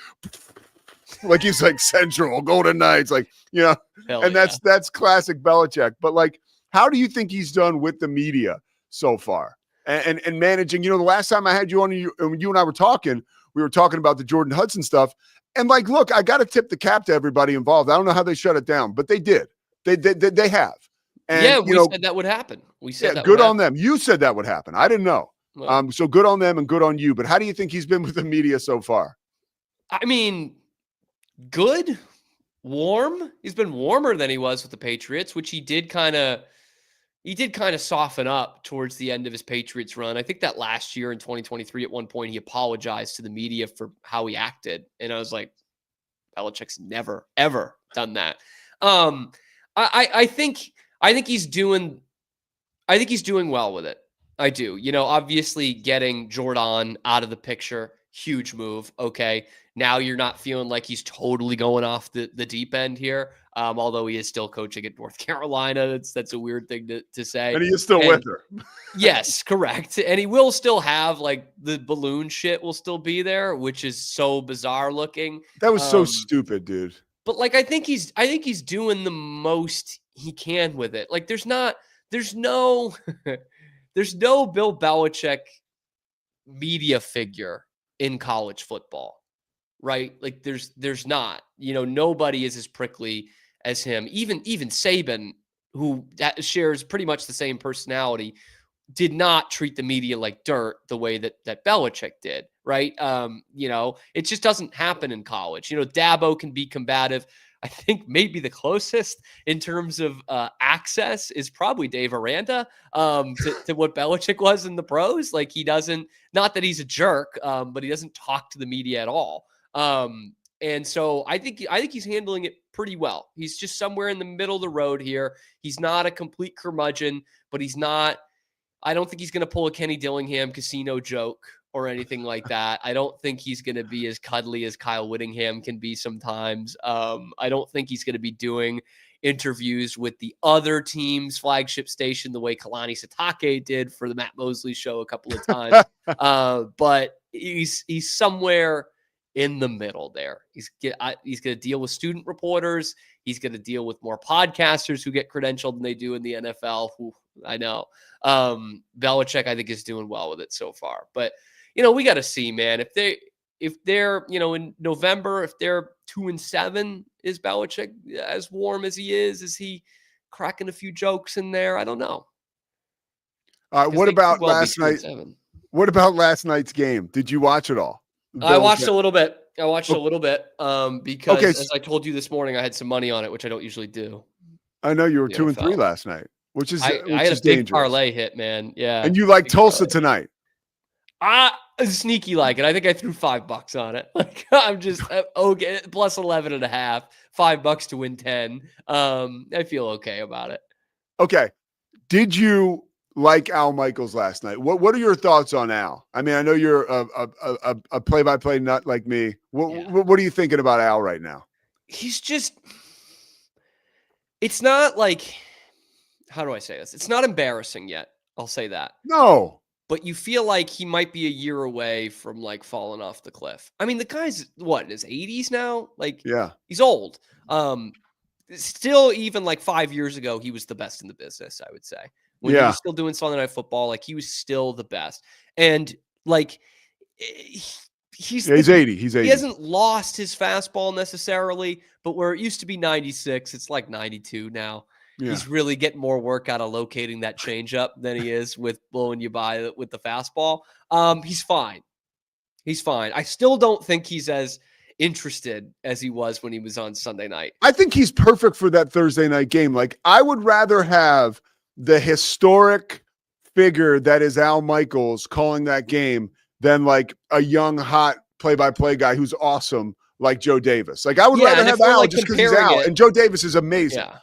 he's like Central, Golden Knights, that's classic Belichick. But like, how do you think he's done with the media so far and managing? The last time I had you on, you and I were talking about the Jordan Hudson stuff. And like, look, I got to tip the cap to everybody involved. I don't know how they shut it down, but they did. They have. And, we said that would happen. We said that. Good on them. You said that would happen. I didn't know. Well, so good on them and good on you. But how do you think he's been with the media so far? I mean, good, warm. He's been warmer than he was with the Patriots, which he did kind of soften up towards the end of his Patriots run. I think that last year in 2023, at one point, he apologized to the media for how he acted. And I was like, Belichick's never, ever done that. I think he's doing well with it. I do. Obviously getting Jordan out of the picture, huge move. Okay. Now you're not feeling like he's totally going off the deep end here. Although he is still coaching at North Carolina. That's a weird thing to say. And he is still with her. Yes, correct. And he will still have like the balloon shit will still be there, which is so bizarre looking. That was so stupid, dude. But like, I think he's doing the most he can with it. Like there's no Bill Belichick media figure in college football. Right? Like there's not, nobody is as prickly as him. Even Saban, who shares pretty much the same personality, did not treat the media like dirt the way that Belichick did. Right? It just doesn't happen in college. Dabo can be combative. I think maybe the closest in terms of access is probably Dave Aranda to what Belichick was in the pros. Like he doesn't, not that he's a jerk, but he doesn't talk to the media at all. And so I think he's handling it pretty well. He's just somewhere in the middle of the road here. He's not a complete curmudgeon, but I don't think he's going to pull a Kenny Dillingham casino joke or anything like that. I don't think he's going to be as cuddly as Kyle Whittingham can be sometimes. I don't think he's going to be doing interviews with the other team's flagship station the way Kalani Sitake did for the Matt Mosley show a couple of times. But he's somewhere in the middle there. He's going to deal with student reporters. He's going to deal with more podcasters who get credentialed than they do in the NFL. Who I know. Belichick, I think, is doing well with it so far. But, we got to see, man. If they're, in November, if they're 2-7, is Belichick as warm as he is? Is he cracking a few jokes in there? I don't know. What about last night? What about last night's game? Did you watch it all? I watched a little bit. I watched a little bit because, as I told you this morning, I had some money on it, which I don't usually do. I know you were The 2-3 NFL. last night, which is I had a big dangerous. parlay hit, man. Yeah, And you like big Tulsa parlay. tonight. Sneaky like it. I think I threw $5 on it. Like I'm just okay. Plus 11.5, $5 to win 10. I feel okay about it. Okay. Did you like Al Michaels last night? What are your thoughts on Al? I mean, I know you're a play-by-play nut like me. What are you thinking about Al right now? He's just, it's not like, how do I say this? It's not embarrassing yet. I'll say that. No. But you feel like he might be a year away from like falling off the cliff. I mean, the guy's what, in his 80s now? Like, yeah, he's old. Still, even like 5 years ago, he was the best in the business, I would say. When he was still doing Sunday Night Football, like he was still the best. And like he's 80. He's 80. He hasn't lost his fastball necessarily, but where it used to be 96, it's like 92 now. Yeah. He's really getting more work out of locating that changeup than he is with blowing you by with the fastball. He's fine. He's fine. I still don't think he's as interested as he was when he was on Sunday night. I think he's perfect for that Thursday night game. Like, I would rather have the historic figure that is Al Michaels calling that game than like a young, hot play-by-play guy who's awesome like Joe Davis. Like, I would rather have Al just because he's Al. And Joe Davis is amazing. Yeah.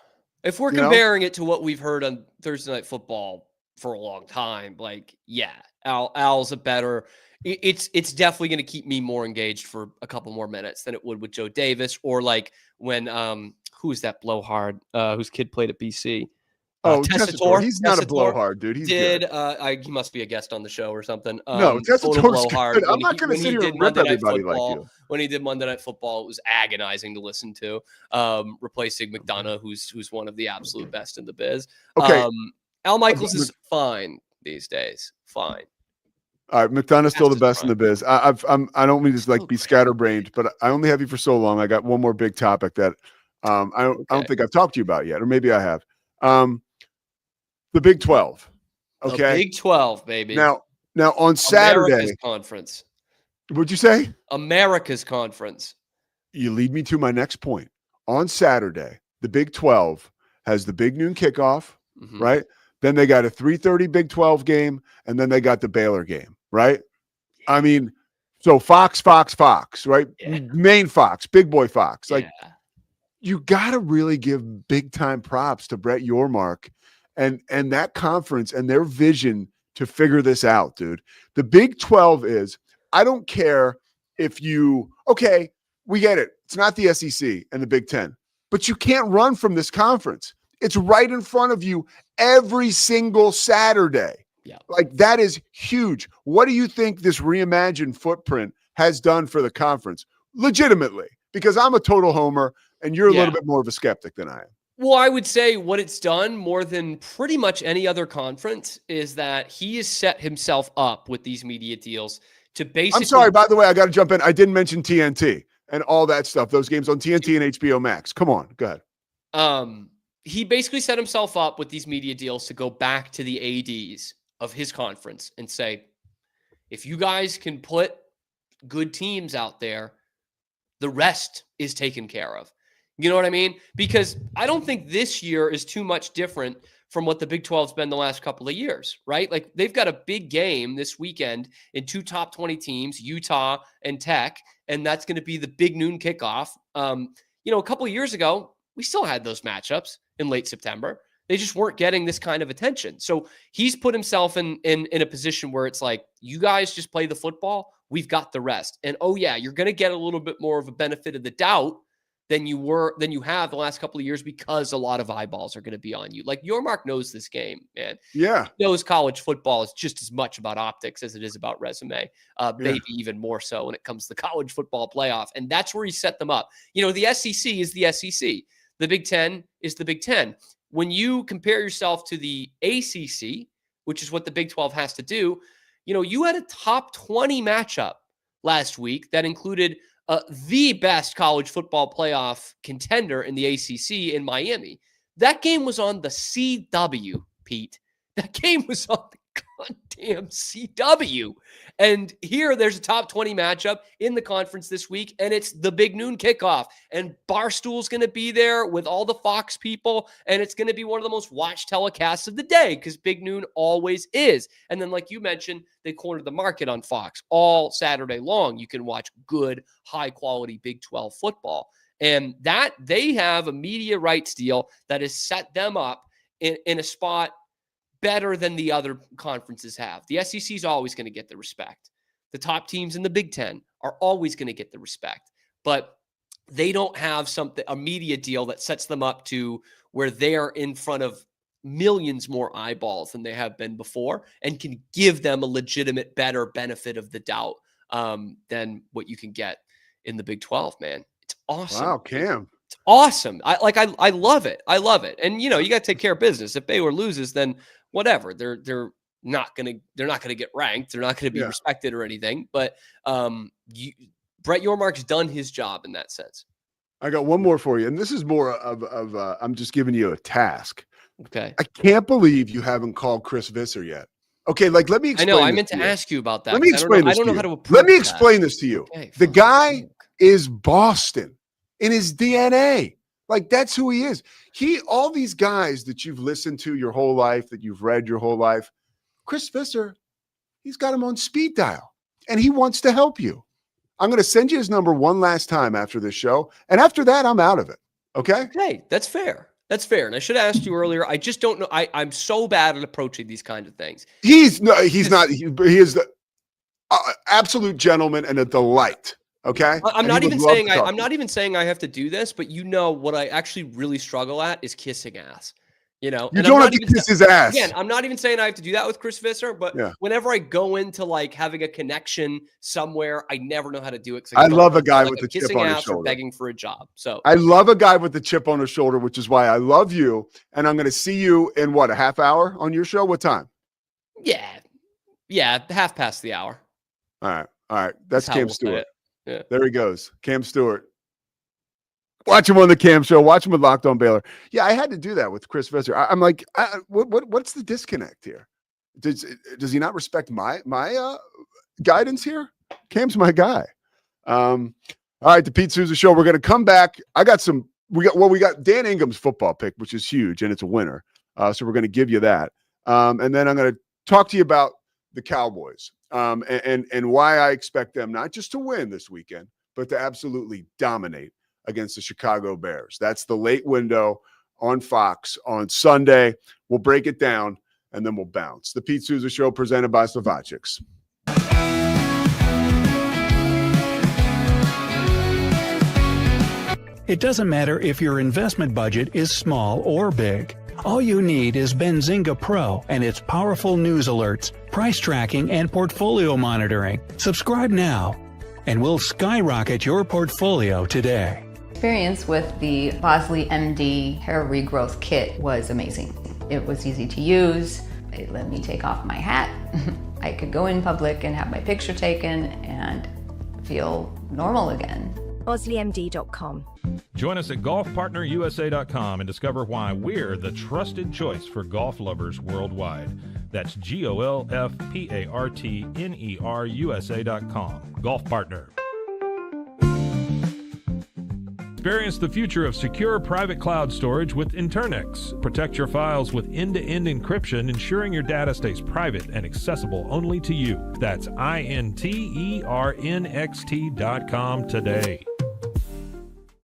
If we're comparing it to what we've heard on Thursday Night Football for a long time, like, yeah, Al's a better. It's definitely going to keep me more engaged for a couple more minutes than it would with Joe Davis, or like when who's that blowhard whose kid played at BC? Tessitore. He's not a blowhard, dude. He's good. He must be a guest on the show or something. No, Tessitore's good. I'm not going to sit here and rip everybody like you. When he did Monday Night Football, it was agonizing to listen to. Replacing McDonough, who's one of the absolute best in the biz. Okay. Al Michaels is fine these days. Fine. All right, McDonough's still the best in the biz. I don't mean to like be scatterbrained, but I only have you for so long. I got one more big topic that I don't think I've talked to you about yet, or maybe I have. The Big 12. Okay. The Big 12, baby. Now on Saturday, America's conference. What'd you say? America's conference. You lead me to my next point. On Saturday, the Big 12 has the big noon kickoff, right? Then they got a 3:30 Big 12 game, and then they got the Baylor game, right? I mean, so Fox, right? Yeah. Main Fox, big boy Fox. Like, you got to really give big time props to Brett Yormark and that conference and their vision to figure this out, dude. The Big 12 is, I don't care if we get it. It's not the SEC and the Big 10, but you can't run from this conference. It's right in front of you every single Saturday. Yeah. Like, that is huge. What do you think this reimagined footprint has done for the conference? Legitimately, because I'm a total homer and you're a little bit more of a skeptic than I am. Well, I would say what it's done more than pretty much any other conference is that he has set himself up with these media deals to basically. I'm sorry, by the way, I got to jump in. I didn't mention TNT and all that stuff. Those games on TNT and HBO Max. Come on, go ahead. He basically set himself up with these media deals to go back to the ADs of his conference and say, if you guys can put good teams out there, the rest is taken care of. You know what I mean? Because I don't think this year is too much different from what the Big 12's been the last couple of years, right? Like, they've got a big game this weekend in two top 20 teams, Utah and Tech, and that's going to be the big noon kickoff. A couple of years ago, we still had those matchups in late September. They just weren't getting this kind of attention. So he's put himself in a position where it's like, you guys just play the football. We've got the rest. And you're going to get a little bit more of a benefit of the doubt than you have the last couple of years because a lot of eyeballs are going to be on you. Like, Yormark knows this game, man. Yeah. He knows college football is just as much about optics as it is about resume. Maybe even more so when it comes to the college football playoff. And that's where he set them up. The SEC is the SEC. The Big Ten is the Big Ten. When you compare yourself to the ACC, which is what the Big 12 has to do, you had a top 20 matchup last week that included the best college football playoff contender in the ACC in Miami. That game was on the CW, Pete. That game was on the goddamn CW. And here there's a top 20 matchup in the conference this week, and it's the big noon kickoff. And Barstool's going to be there with all the Fox people, and it's going to be one of the most watched telecasts of the day because big noon always is. And then, like you mentioned, they cornered the market on Fox all Saturday long. You can watch good, high-quality Big 12 football. And that they have a media rights deal that has set them up in a spot better than the other conferences have. The SEC is always going to get the respect. The top teams in the Big Ten are always going to get the respect, but they don't have a media deal that sets them up to where they are in front of millions more eyeballs than they have been before and can give them a legitimate, better benefit of the doubt than what you can get in the Big 12, man. It's awesome. Wow, Cam. It's awesome. I love it. I love it. And you got to take care of business. If Baylor loses, then whatever. They're not gonna get ranked. They're not gonna be respected or anything. But Brett Yormark's done his job in that sense. I got one more for you, and this is more of I'm just giving you a task. Okay. I can't believe you haven't called Chris Visser yet. Okay, let me explain. I know. I meant to ask you about that. Let me explain this. I don't know how to approach Let me explain this to you. Okay, the guy is Boston in his DNA. That's who he is. All these guys that you've listened to your whole life, that you've read your whole life, Chris Visser, he's got him on speed dial, and he wants to help you. I'm going to send you his number one last time after this show, and after that, I'm out of it. Okay? Okay, that's fair. That's fair. And I should have asked you earlier. I just don't know. I'm so bad at approaching these kind of things. He is the absolute gentleman and a delight. Okay. I'm not even saying I have to do this, but what I actually really struggle at is kissing ass. You don't have to kiss his ass. Again, I'm not even saying I have to do that with Chris Visser, but whenever I go into having a connection somewhere, I never know how to do it. I love a guy with the chip on his shoulder, or begging for a job. So I love a guy with the chip on his shoulder, which is why I love you. And I'm going to see you in a half hour on your show. What time? Yeah, half past the hour. All right. That's Cam Stewart. Yeah. There he goes. Cam Stewart. Watch him on the Cam show. Watch him with Locked On Baylor. Yeah, I had to do that with Chris Visser. I'm like, what's the disconnect here? Does he not respect my guidance here? Cam's my guy. All right, the Pete Sousa show. We're going to come back. We got Dan Ingham's football pick, which is huge, and it's a winner. So we're going to give you that. And then I'm going to talk to you about the Cowboys. And why I expect them not just to win this weekend, but to absolutely dominate against the Chicago Bears. That's the late window on Fox on Sunday. We'll break it down, and then we'll bounce. The Pete Sousa Show presented by Slovacics. It doesn't matter if your investment budget is small or big. All you need is Benzinga Pro and its powerful news alerts, price tracking, and portfolio monitoring. Subscribe now, and we'll skyrocket your portfolio today. Experience with the Bosley MD hair regrowth kit was amazing. It was easy to use. It let me take off my hat. I could go in public and have my picture taken and feel normal again. BosleyMD.com. Join us at golfpartnerusa.com and discover why we're the trusted choice for golf lovers worldwide. That's GOLFPARTNERUSA.com. Golf Partner. Experience the future of secure private cloud storage with Internix. Protect your files with end-to-end encryption, ensuring your data stays private and accessible only to you. That's INTERNXT.com today.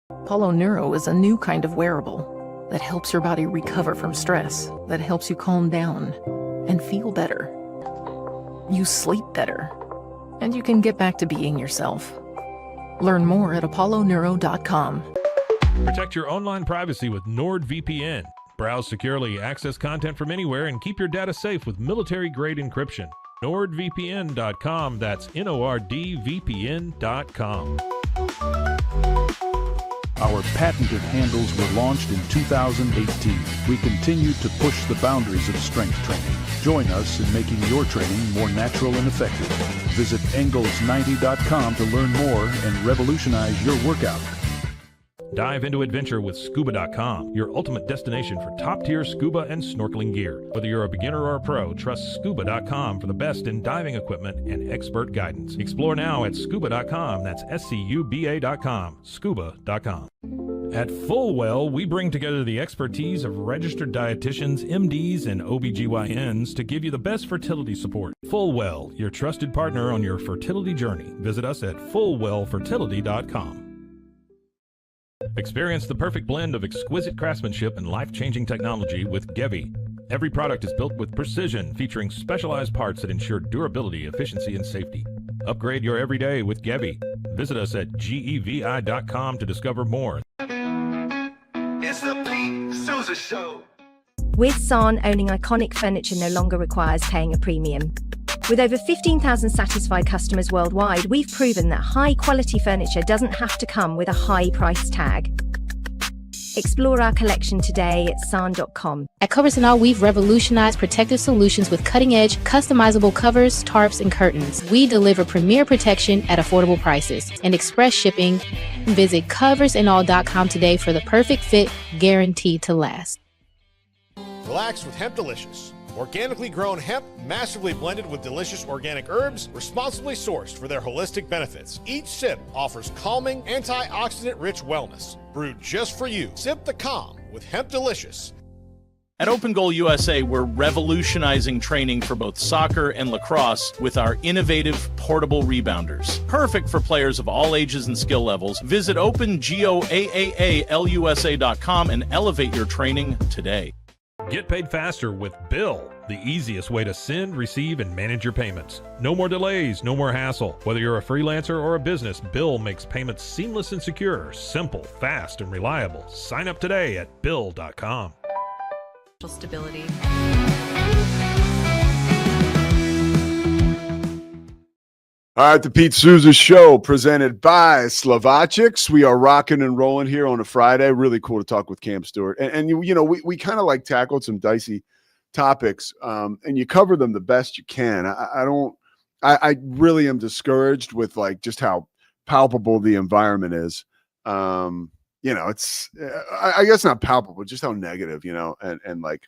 Apollo Neuro is a new kind of wearable that helps your body recover from stress, that helps you calm down and feel better. You sleep better, and you can get back to being yourself. Learn more at apolloneuro.com. Protect your online privacy with NordVPN. Browse securely, access content from anywhere, and keep your data safe with military-grade encryption. NordVPN.com. That's NORDVPN.com. Our patented handles were launched in 2018. We continue to push the boundaries of strength training. Join us in making your training more natural and effective. Visit Engels90.com to learn more and revolutionize your workout. Dive into adventure with Scuba.com, your ultimate destination for top-tier scuba and snorkeling gear. Whether you're a beginner or a pro, trust Scuba.com for the best in diving equipment and expert guidance. Explore now at Scuba.com. That's SCUBA.com. Scuba.com. At Fullwell, we bring together the expertise of registered dietitians, MDs, and OBGYNs to give you the best fertility support. Fullwell, your trusted partner on your fertility journey. Visit us at fullwellfertility.com. Experience the perfect blend of exquisite craftsmanship and life-changing technology with Gevi. Every product is built with precision, featuring specialized parts that ensure durability, efficiency, and safety. Upgrade your everyday with Gevi. Visit us at gevi.com to discover more. It's the Pete Sousa Show. With San, owning iconic furniture no longer requires paying a premium. With over 15,000 satisfied customers worldwide, we've proven that high-quality furniture doesn't have to come with a high price tag. Explore our collection today at san.com. At Covers & All, we've revolutionized protective solutions with cutting-edge, customizable covers, tarps, and curtains. We deliver premier protection at affordable prices and express shipping. Visit coversandall.com today for the perfect fit, guaranteed to last. Relax with Hemp Delicious. Organically grown hemp, massively blended with delicious organic herbs, responsibly sourced for their holistic benefits. Each sip offers calming, antioxidant-rich wellness. Brewed just for you. Sip the calm with Hemp Delicious. At Open Goal USA, we're revolutionizing training for both soccer and lacrosse with our innovative portable rebounders. Perfect for players of all ages and skill levels. Visit OpenGOAAALUSA.com and elevate your training today. Get paid faster with Bill, the easiest way to send, receive, and manage your payments. No more delays, no more hassle. Whether you're a freelancer or a business, Bill makes payments seamless and secure, simple, fast, and reliable. Sign up today at Bill.com. Stability. All right, the Pete Sousa Show presented by Slovacics. We are rocking and rolling here on a Friday. Really cool to talk with Cam Stuart. And you know, we kind of like tackled some dicey topics, and you cover them the best you can. I really am discouraged with like just how palpable the environment is. You know, it's I guess not palpable, just how negative, you know, and like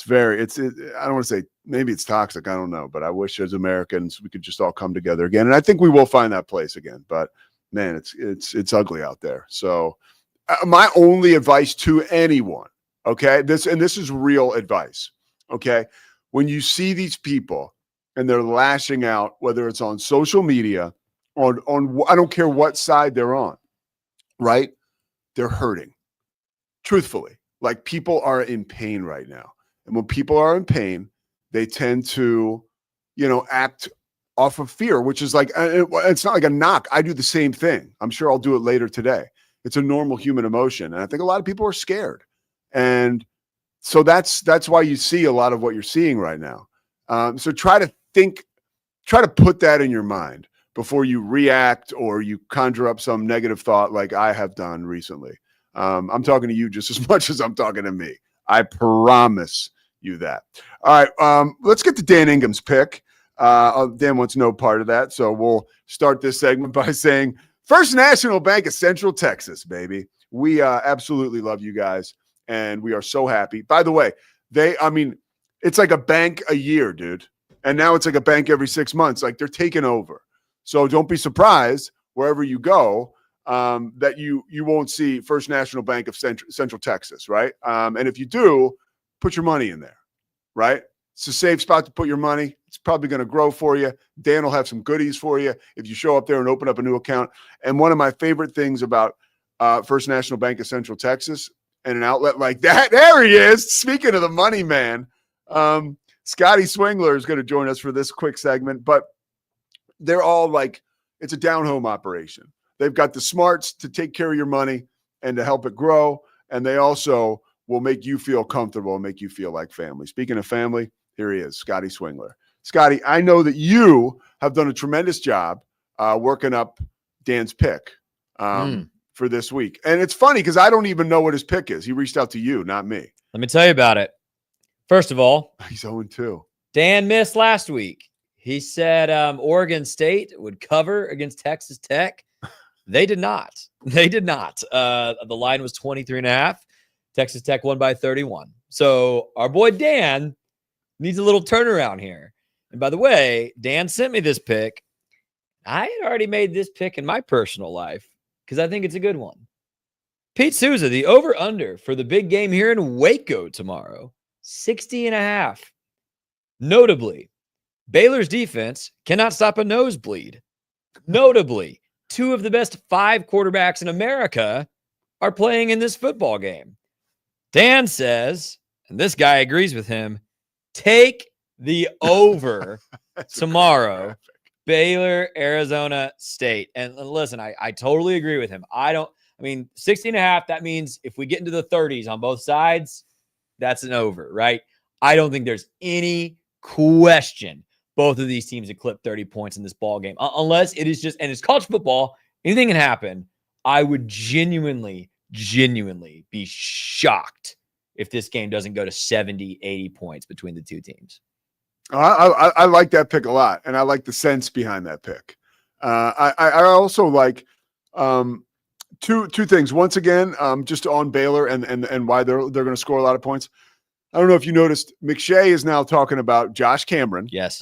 I don't want to say maybe it's toxic. I don't know, but I wish as Americans we could just all come together again. And I think we will find that place again, but man, it's ugly out there. So my only advice to anyone, okay, this is real advice. Okay. When you see these people and they're lashing out, whether it's on social media or on, I don't care what side they're on, right? They're hurting. Truthfully, like people are in pain right now. And when people are in pain, they tend to, you know, act off of fear, which is like, it's not like a knock. I do the same thing. I'm sure I'll do it later today. It's a normal human emotion. And I think a lot of people are scared. And so that's why you see a lot of what you're seeing right now. So try to put that in your mind before you react or you conjure up some negative thought like I have done recently. I'm talking to you just as much as I'm talking to me. I promise you that. All right, let's get to Dan Ingham's pick. Dan wants no part of that, so we'll start this segment by saying First National Bank of Central Texas, baby. We absolutely love you guys, and we are so happy. By the way, it's like a bank a year, dude, and now it's like a bank every 6 months. Like they're taking over. So don't be surprised wherever you go that you won't see First National Bank of Central Texas, right? And if you do, put your money in there, right? It's a safe spot to put your money. It's probably going to grow for you. Dan will have some goodies for you if you show up there and open up a new account. And one of my favorite things about First National Bank of Central Texas and an outlet like that, there he is. Speaking of the money man, Scotty Swingler is going to join us for this quick segment, but they're all like, it's a down-home operation. They've got the smarts to take care of your money and to help it grow. And they also will make you feel comfortable and make you feel like family. Speaking of family, here he is, Scotty Swingler. Scotty, I know that you have done a tremendous job working up Dan's pick for this week. And it's funny because I don't even know what his pick is. He reached out to you, not me. Let me tell you about it. First of all, he's 0-2. Dan missed last week. He said Oregon State would cover against Texas Tech. They did not. They did not. The line was 23.5. Texas Tech won by 31. So our boy Dan needs a little turnaround here. And by the way, Dan sent me this pick. I had already made this pick in my personal life because I think it's a good one. Pete Sousa, the over-under for the big game here in Waco tomorrow, 60.5. Notably, Baylor's defense cannot stop a nosebleed. Notably, 2 of the best 5 quarterbacks in America are playing in this football game. Dan says, and this guy agrees with him, take the over tomorrow, Baylor, Arizona State. And listen, I totally agree with him. 60.5, that means if we get into the 30s on both sides, that's an over, right? I don't think there's any question both of these teams have clipped 30 points in this ball game. Unless it is just, and it's college football, anything can happen. I would genuinely be shocked if this game doesn't go to 70, 80 points between the two teams. I like that pick a lot, and I like the sense behind that pick. I also like two things. Once again, just on Baylor and why they're going to score a lot of points. I don't know if you noticed, McShay is now talking about Josh Cameron. Yes.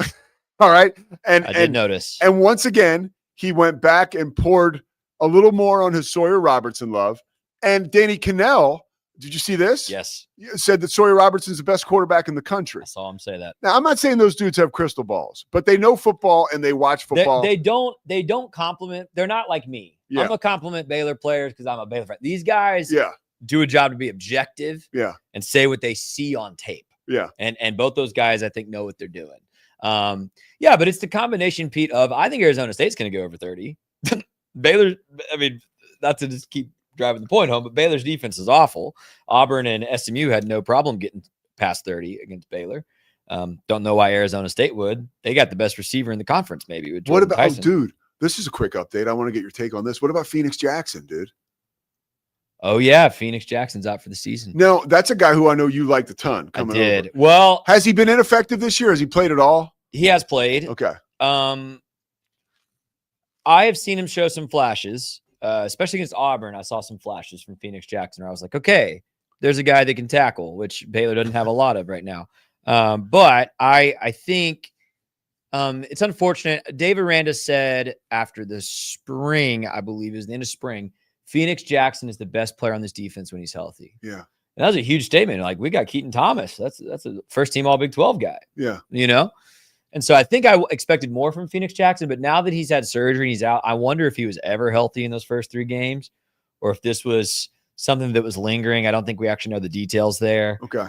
All right. And I did notice. And once again, he went back and poured a little more on his Sawyer Robertson love. And Danny Cannell, did you see this? Yes. Said that Sawyer Robertson is the best quarterback in the country. I saw him say that. Now, I'm not saying those dudes have crystal balls, but they know football and they watch football. They don't compliment. They're not like me. Yeah. I'm a compliment Baylor players because I'm a Baylor fan. These guys do a job to be objective and say what they see on tape. Yeah. And both those guys, I think, know what they're doing. But it's the combination, Pete, of I think Arizona State's going to go over 30. Baylor, not to just keep driving the point home, but Baylor's defense is awful. Auburn and SMU had no problem getting past 30 against Baylor. Don't know why Arizona State would. They got the best receiver in the conference, maybe. With What Jordan about, Tyson. dude, this is a quick update. I want to get your take on this. What about Phoenix Jackson, dude? Oh, yeah. Phoenix Jackson's out for the season. No, that's a guy who I know you liked a ton. I Coming did. over. Well, has he been ineffective this year? Has he played at all? He has played. Okay. I have seen him show some flashes, especially against Auburn. I saw some flashes from Phoenix Jackson. I was like, okay, there's a guy that can tackle, which Baylor doesn't have a lot of right now. But I think it's unfortunate. Dave Aranda said after the spring, I believe it was the end of spring, Phoenix Jackson is the best player on this defense when he's healthy. Yeah. And that was a huge statement. Like, we got Keaton Thomas. That's a first team All Big 12 guy. Yeah. You know? And so I think I expected more from Phoenix Jackson, but now that he's had surgery and he's out, I wonder if he was ever healthy in those first 3 games or if this was something that was lingering. I don't think we actually know the details there. Okay.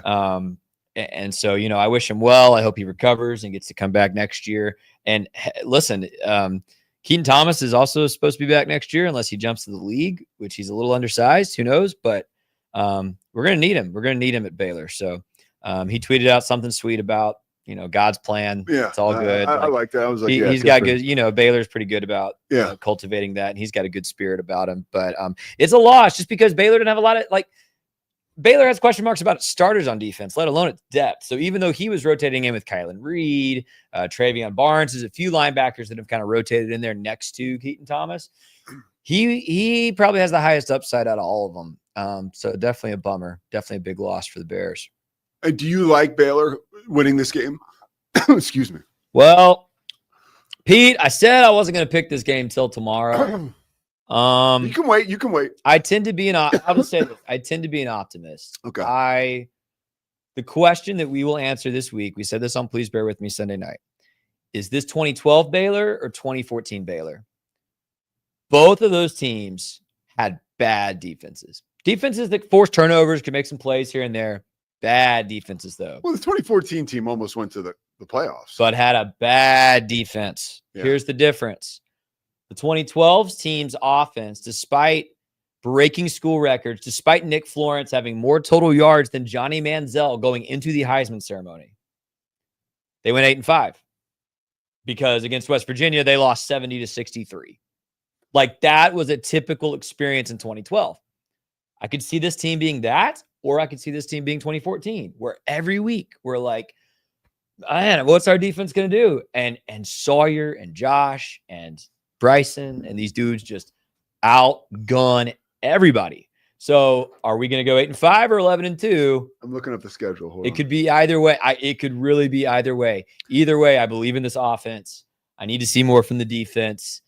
And so, you know, I wish him well. I hope he recovers and gets to come back next year. And listen, Keaton Thomas is also supposed to be back next year unless he jumps to the league, which he's a little undersized. Who knows? But we're going to need him. We're going to need him at Baylor. So he tweeted out something sweet about, you know, God's plan. Yeah. It's all good. I like that. I was like, he's got good, you know, Baylor's pretty good about Yeah. Cultivating that. And he's got a good spirit about him. But it's a loss just because Baylor didn't have a lot of, like, Baylor has question marks about starters on defense, let alone its depth. So even though he was rotating in with Kylan Reed, Travion Barnes, there's a few linebackers that have kind of rotated in there next to Keaton Thomas. He probably has the highest upside out of all of them. So definitely a bummer. Definitely a big loss for the Bears. Do you like Baylor winning this game? Excuse me. Well, Pete, I said I wasn't going to pick this game till tomorrow. You can wait. You can wait. I tend to be I'll just say this. I tend to be an optimist. Okay. The question that we will answer this week, we said this on Please Bear With Me Sunday night. Is this 2012 Baylor or 2014 Baylor? Both of those teams had bad defenses. Defenses that force turnovers, can make some plays here and there. Bad defenses, though. Well, the 2014 team almost went to the playoffs. But had a bad defense. Yeah. Here's the difference. The 2012 team's offense, despite breaking school records, despite Nick Florence having more total yards than Johnny Manziel going into the Heisman ceremony, they went 8-5 because against West Virginia, they lost 70-63. Like, that was a typical experience in 2012. I could see this team being that, or I could see this team being 2014, where every week we're like, man, what's our defense going to do? And Sawyer and Josh and Bryson and these dudes just outgun everybody. So are we going to go 8-5 or 11-2? I'm looking up the schedule. Hold it on. could be either way. It could really be either way. Either way, I believe in this offense. I need to see more from the defense.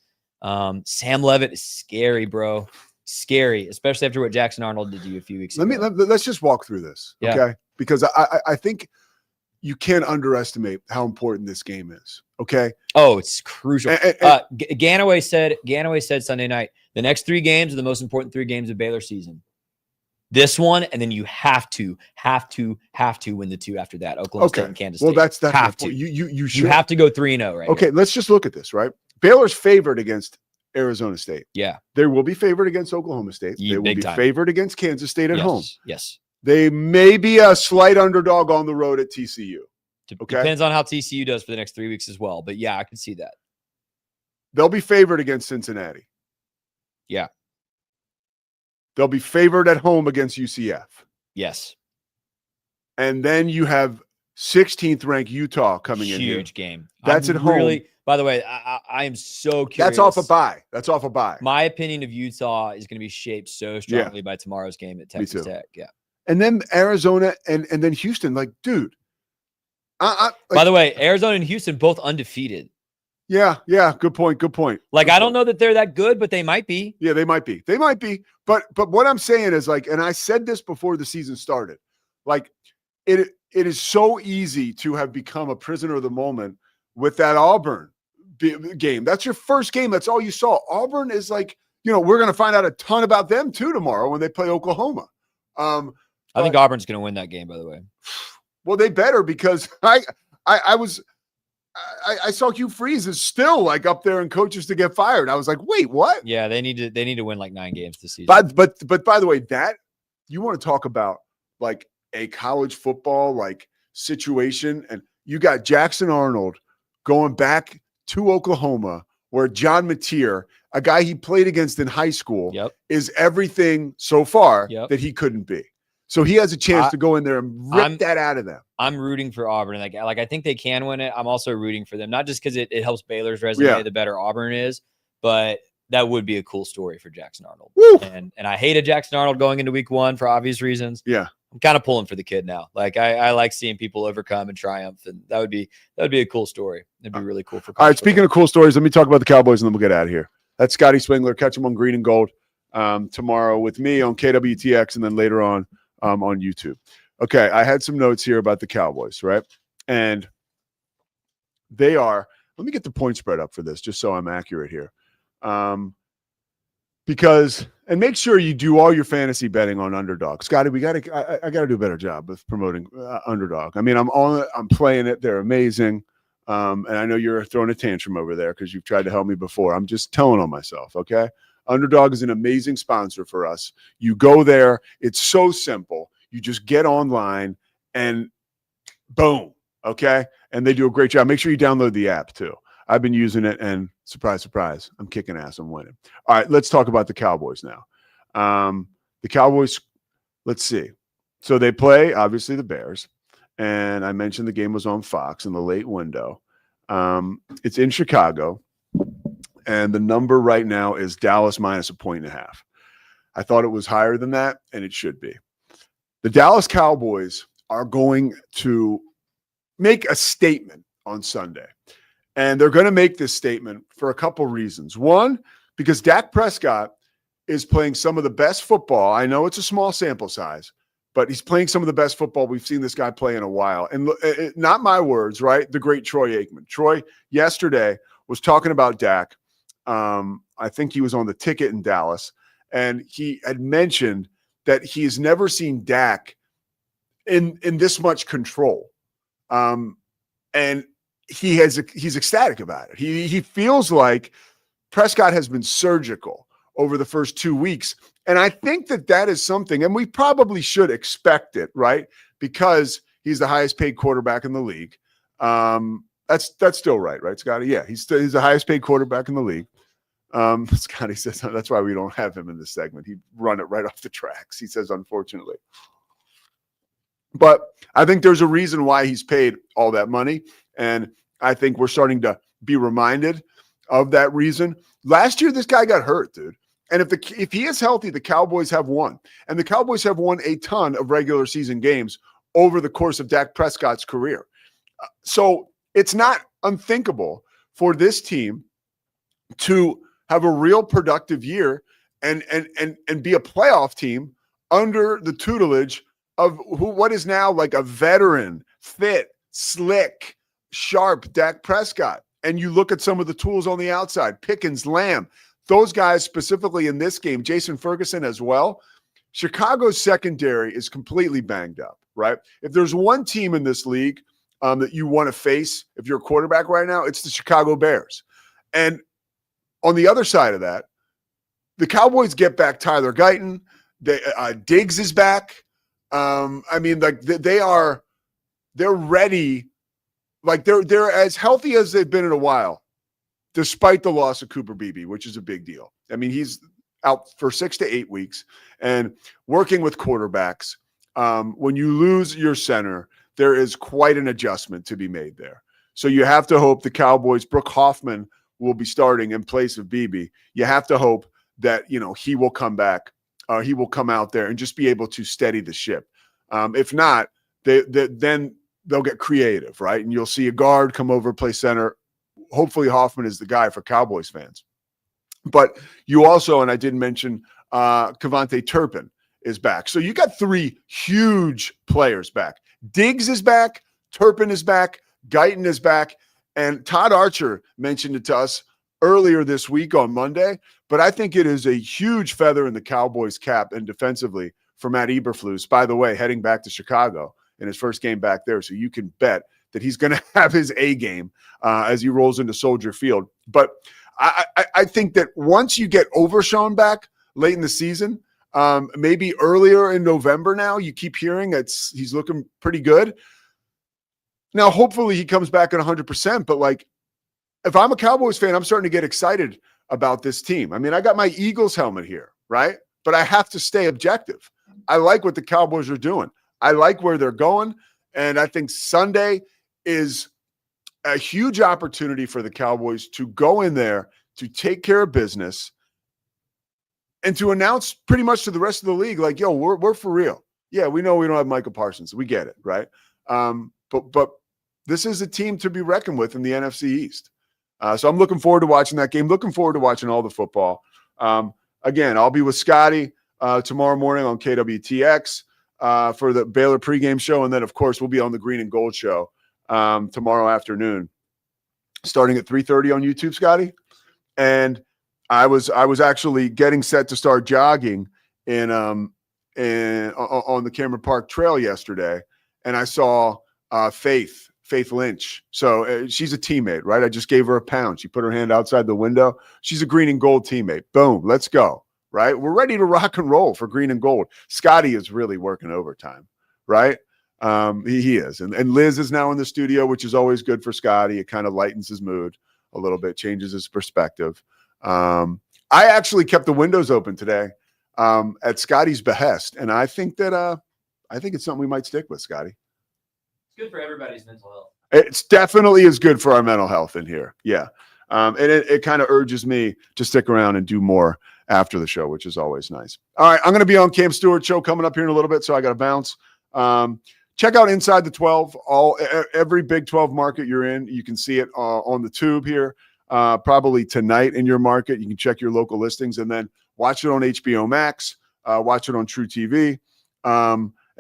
Sam Levitt is scary, bro. Scary, especially after what Jackson Arnold did to you a few weeks ago. Let's just walk through this, Yeah. okay? Because I think you can't underestimate how important this game is. Okay. Oh, it's crucial. And Ganaway said Sunday night, the next 3 games are the most important 3 games of Baylor season. This one, and then you have to win the 2 after that. Oklahoma State and Kansas State. Well, that's have my to. point. You should You have to go 3-0, right? Okay, let's just look at this, right? Baylor's favored against Arizona State. Yeah. They will be favored against Oklahoma State. Yeah, they will big be time. favored against Kansas State at home. Yes. They may be a slight underdog on the road at TCU. Okay. Depends on how TCU does for the next 3 weeks as well. But yeah, I can see that. They'll be favored against Cincinnati. Yeah. They'll be favored at home against UCF. Yes. And then you have 16th ranked Utah coming in here. Huge game. That's I'm at home. really, by the way, I am so curious. That's off a bye. That's off a bye. My opinion of Utah is going to be shaped so strongly by tomorrow's game at Texas Tech. Yeah. And then Arizona and then Houston, like, dude. By the way, Arizona and Houston both undefeated. Yeah. Good point. Like, I don't know that they're that good, but they might be. Yeah, they might be. But what I'm saying is, like, and I said this before the season started, like, it is so easy to have become a prisoner of the moment with that Auburn game. That's your first game. That's all you saw. Auburn is like, we're going to find out a ton about them too tomorrow when they play Oklahoma. I think Auburn's going to win that game, by the way. Well, they better, because I saw Hugh Freeze is still like up there and coaches to get fired. I was like, wait, what? Yeah, they need to win like 9 games this season. But by the way, that you want to talk about like a college football like situation, and you got Jackson Arnold going back to Oklahoma, where John Mateer, a guy he played against in high school, is everything so far that he couldn't be. So he has a chance to go in there and rip that out of them. I'm rooting for Auburn. Like I think they can win it. I'm also rooting for them, not just because it helps Baylor's resume, the better Auburn is, but that would be a cool story for Jackson Arnold. And I hated Jackson Arnold going into week 1 for obvious reasons. Yeah. I'm kind of pulling for the kid now. Like I like seeing people overcome and triumph, and that would be a cool story. It'd be really cool for. All right. Speaking of cool stories, let me talk about the Cowboys and then we'll get out of here. That's Scotty Swingler. Catch him on Green and Gold tomorrow with me on KWTX, and then later on YouTube. Okay, I had some notes here about the Cowboys, right? And they are, let me get the point spread up for this just so I'm accurate here. Because, and make sure you do all your fantasy betting on Underdog. Scotty, I got to do a better job with promoting Underdog. I mean, I'm playing it. They're amazing. And I know you're throwing a tantrum over there because you've tried to help me before. I'm just telling on myself, okay? Underdog is an amazing sponsor for us. You go there. It's so simple. You just get online and boom, okay? And they do a great job. Make sure you download the app too. I've been using it, and surprise, surprise, I'm kicking ass. I'm winning. All right, let's talk about the Cowboys now. The Cowboys, let's see. So they play, obviously, the Bears. And I mentioned the game was on Fox in the late window. It's in Chicago. And the number right now is Dallas minus 1.5. I thought it was higher than that, and it should be. The Dallas Cowboys are going to make a statement on Sunday. And they're going to make this statement for a couple reasons. One, because Dak Prescott is playing some of the best football. I know it's a small sample size, but he's playing some of the best football we've seen this guy play in a while. And not my words, right? The great Troy Aikman. Troy yesterday was talking about Dak. I think he was on the ticket in Dallas, and he had mentioned that he's never seen Dak in this much control. And he's ecstatic about it. He feels like Prescott has been surgical over the first 2 weeks. And I think that is something, and we probably should expect it, right? Because he's the highest paid quarterback in the league. That's still right, Scotty? Yeah, he's the highest paid quarterback in the league. Scotty says that's why we don't have him in this segment. He'd run it right off the tracks. He says, unfortunately. But I think there's a reason why he's paid all that money. And I think we're starting to be reminded of that reason. Last year, this guy got hurt, dude. And if he is healthy, the Cowboys have won. And the Cowboys have won a ton of regular season games over the course of Dak Prescott's career. So it's not unthinkable for this team to have a real productive year and be a playoff team under the tutelage of what is now like a veteran, fit, slick, sharp Dak Prescott. And you look at some of the tools on the outside, Pickens, Lamb, those guys specifically in this game, Jason Ferguson as well. Chicago's secondary is completely banged up, right? If there's one team in this league that you want to face, if you're a quarterback right now, it's the Chicago Bears. And on the other side of that, the Cowboys get back Tyler Guyton. Diggs is back. I mean, like they're ready. Like they're as healthy as they've been in a while, despite the loss of Cooper Beebe, which is a big deal. I mean, he's out for 6 to 8 weeks, and working with quarterbacks, when you lose your center, there is quite an adjustment to be made there. So you have to hope the Cowboys, Brooke Hoffman will be starting in place of Beebe. You have to hope that, he will come back. He will come out there and just be able to steady the ship. If not, then they'll get creative, right? And you'll see a guard come over, play center. Hopefully Hoffman is the guy for Cowboys fans. But you also, and I didn't mention, Kevontae Turpin is back. So you got 3 huge players back. Diggs is back. Turpin is back. Guyton is back. And Todd Archer mentioned it to us earlier this week on Monday, but I think it is a huge feather in the Cowboys' cap and defensively for Matt Eberflus, by the way, heading back to Chicago in his first game back there. So you can bet that he's going to have his A game as he rolls into Soldier Field. But I think that once you get Overshown back late in the season, maybe earlier in November now, you keep hearing he's looking pretty good. Now, hopefully he comes back at 100%, but like, if I'm a Cowboys fan, I'm starting to get excited about this team. I mean, I got my Eagles helmet here, right? But I have to stay objective. I like what the Cowboys are doing. I like where they're going. And I think Sunday is a huge opportunity for the Cowboys to go in there, to take care of business, and to announce pretty much to the rest of the league, like, yo, we're for real. Yeah, we know we don't have Michael Parsons. We get it, right? But this is a team to be reckoned with in the NFC East. So I'm looking forward to watching that game, looking forward to watching all the football. Again, I'll be with Scotty tomorrow morning on KWTX for the Baylor pregame show. And then, of course, we'll be on the Green and Gold show tomorrow afternoon, starting at 3:30 on YouTube, Scotty. And I was actually getting set to start jogging on the Cameron Park Trail yesterday, and I saw Faith Lynch. So she's a teammate, right? I just gave her a pound. She put her hand outside the window. She's a Green and Gold teammate. Boom, let's go, right? We're ready to rock and roll for Green and Gold. Scotty is really working overtime, right? He is. And Liz is now in the studio, which is always good for Scotty. It kind of lightens his mood a little bit, changes his perspective. I actually kept the windows open today at Scotty's behest, and I think that I think it's something we might stick with, Scotty. Good for everybody's mental health. It's definitely is good for our mental health in here. Yeah. And it kind of urges me to stick around and do more after the show, which is always nice. All right. I'm going to be on Cam Stewart show coming up here in a little bit, so I got to bounce. Check out Inside the 12. Every Big 12 market you're in, you can see it on the tube here, probably tonight in your market. You can check your local listings and then watch it on HBO Max, watch it on True TV.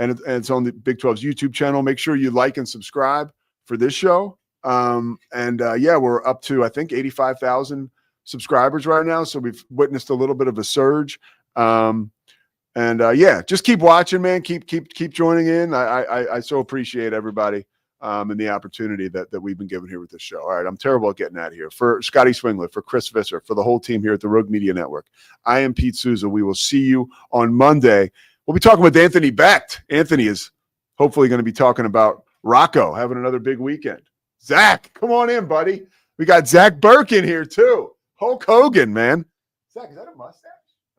And it's on the Big 12's YouTube channel. Make sure you like and subscribe for this show. Yeah, we're up to, I think, 85,000 subscribers right now. So we've witnessed a little bit of a surge. Yeah, just keep watching, man. Keep joining in. I so appreciate everybody and the opportunity that we've been given here with this show. All right, I'm terrible at getting out of here. For Scotty Swingler, for Chris Visser, for the whole team here at the Rogue Media Network, I am Pete Sousa. We will see you on Monday. We'll be talking with Anthony Becht. Anthony is hopefully going to be talking about Rocco having another big weekend. Zach, come on in, buddy. We got Zach Burke in here too. Hulk Hogan, man. Zach, is that a mustache?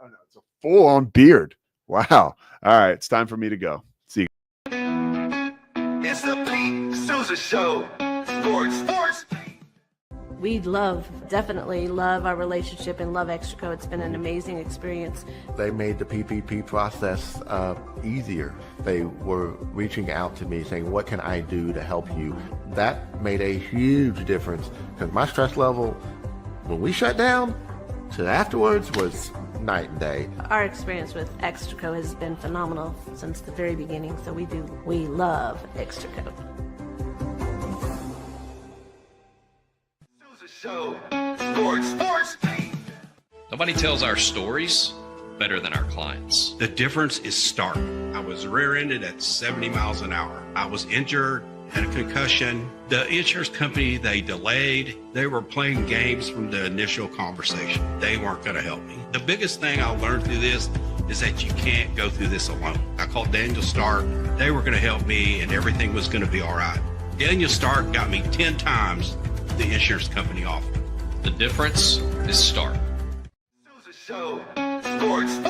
Oh, no, it's a full-on beard. Wow. All right, it's time for me to go. See you. It's the Pete Sousa Show. Sports. We definitely love our relationship and love Extraco. It's been an amazing experience. They made the PPP process easier. They were reaching out to me saying, what can I do to help you? That made a huge difference because my stress level, when we shut down, to afterwards was night and day. Our experience with Extraco has been phenomenal since the very beginning, so we love Extraco. Sousa Show. Sports. Nobody tells our stories better than our clients. The difference is stark. I was rear-ended at 70 miles an hour. I was injured, had a concussion. The insurance company, they delayed. They were playing games from the initial conversation. They weren't going to help me. The biggest thing I learned through this is that you can't go through this alone. I called Daniel Stark. They were going to help me and everything was going to be all right. Daniel Stark got me 10 times the insurance company offered. The difference is Stark. Sousa Show. Sports.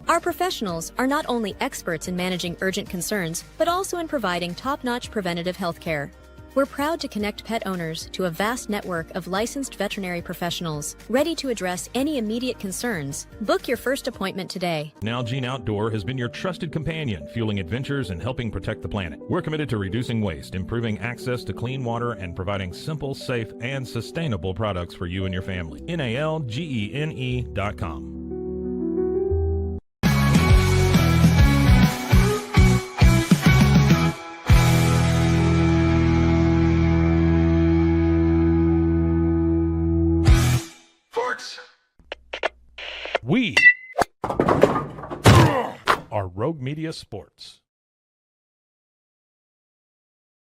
Our professionals are not only experts in managing urgent concerns, but also in providing top-notch preventative health care. We're proud to connect pet owners to a vast network of licensed veterinary professionals, ready to address any immediate concerns. Book your first appointment today. Nalgene Outdoor has been your trusted companion, fueling adventures and helping protect the planet. We're committed to reducing waste, improving access to clean water, and providing simple, safe, and sustainable products for you and your family. NALGENE.com. We are Rogue Media Sports.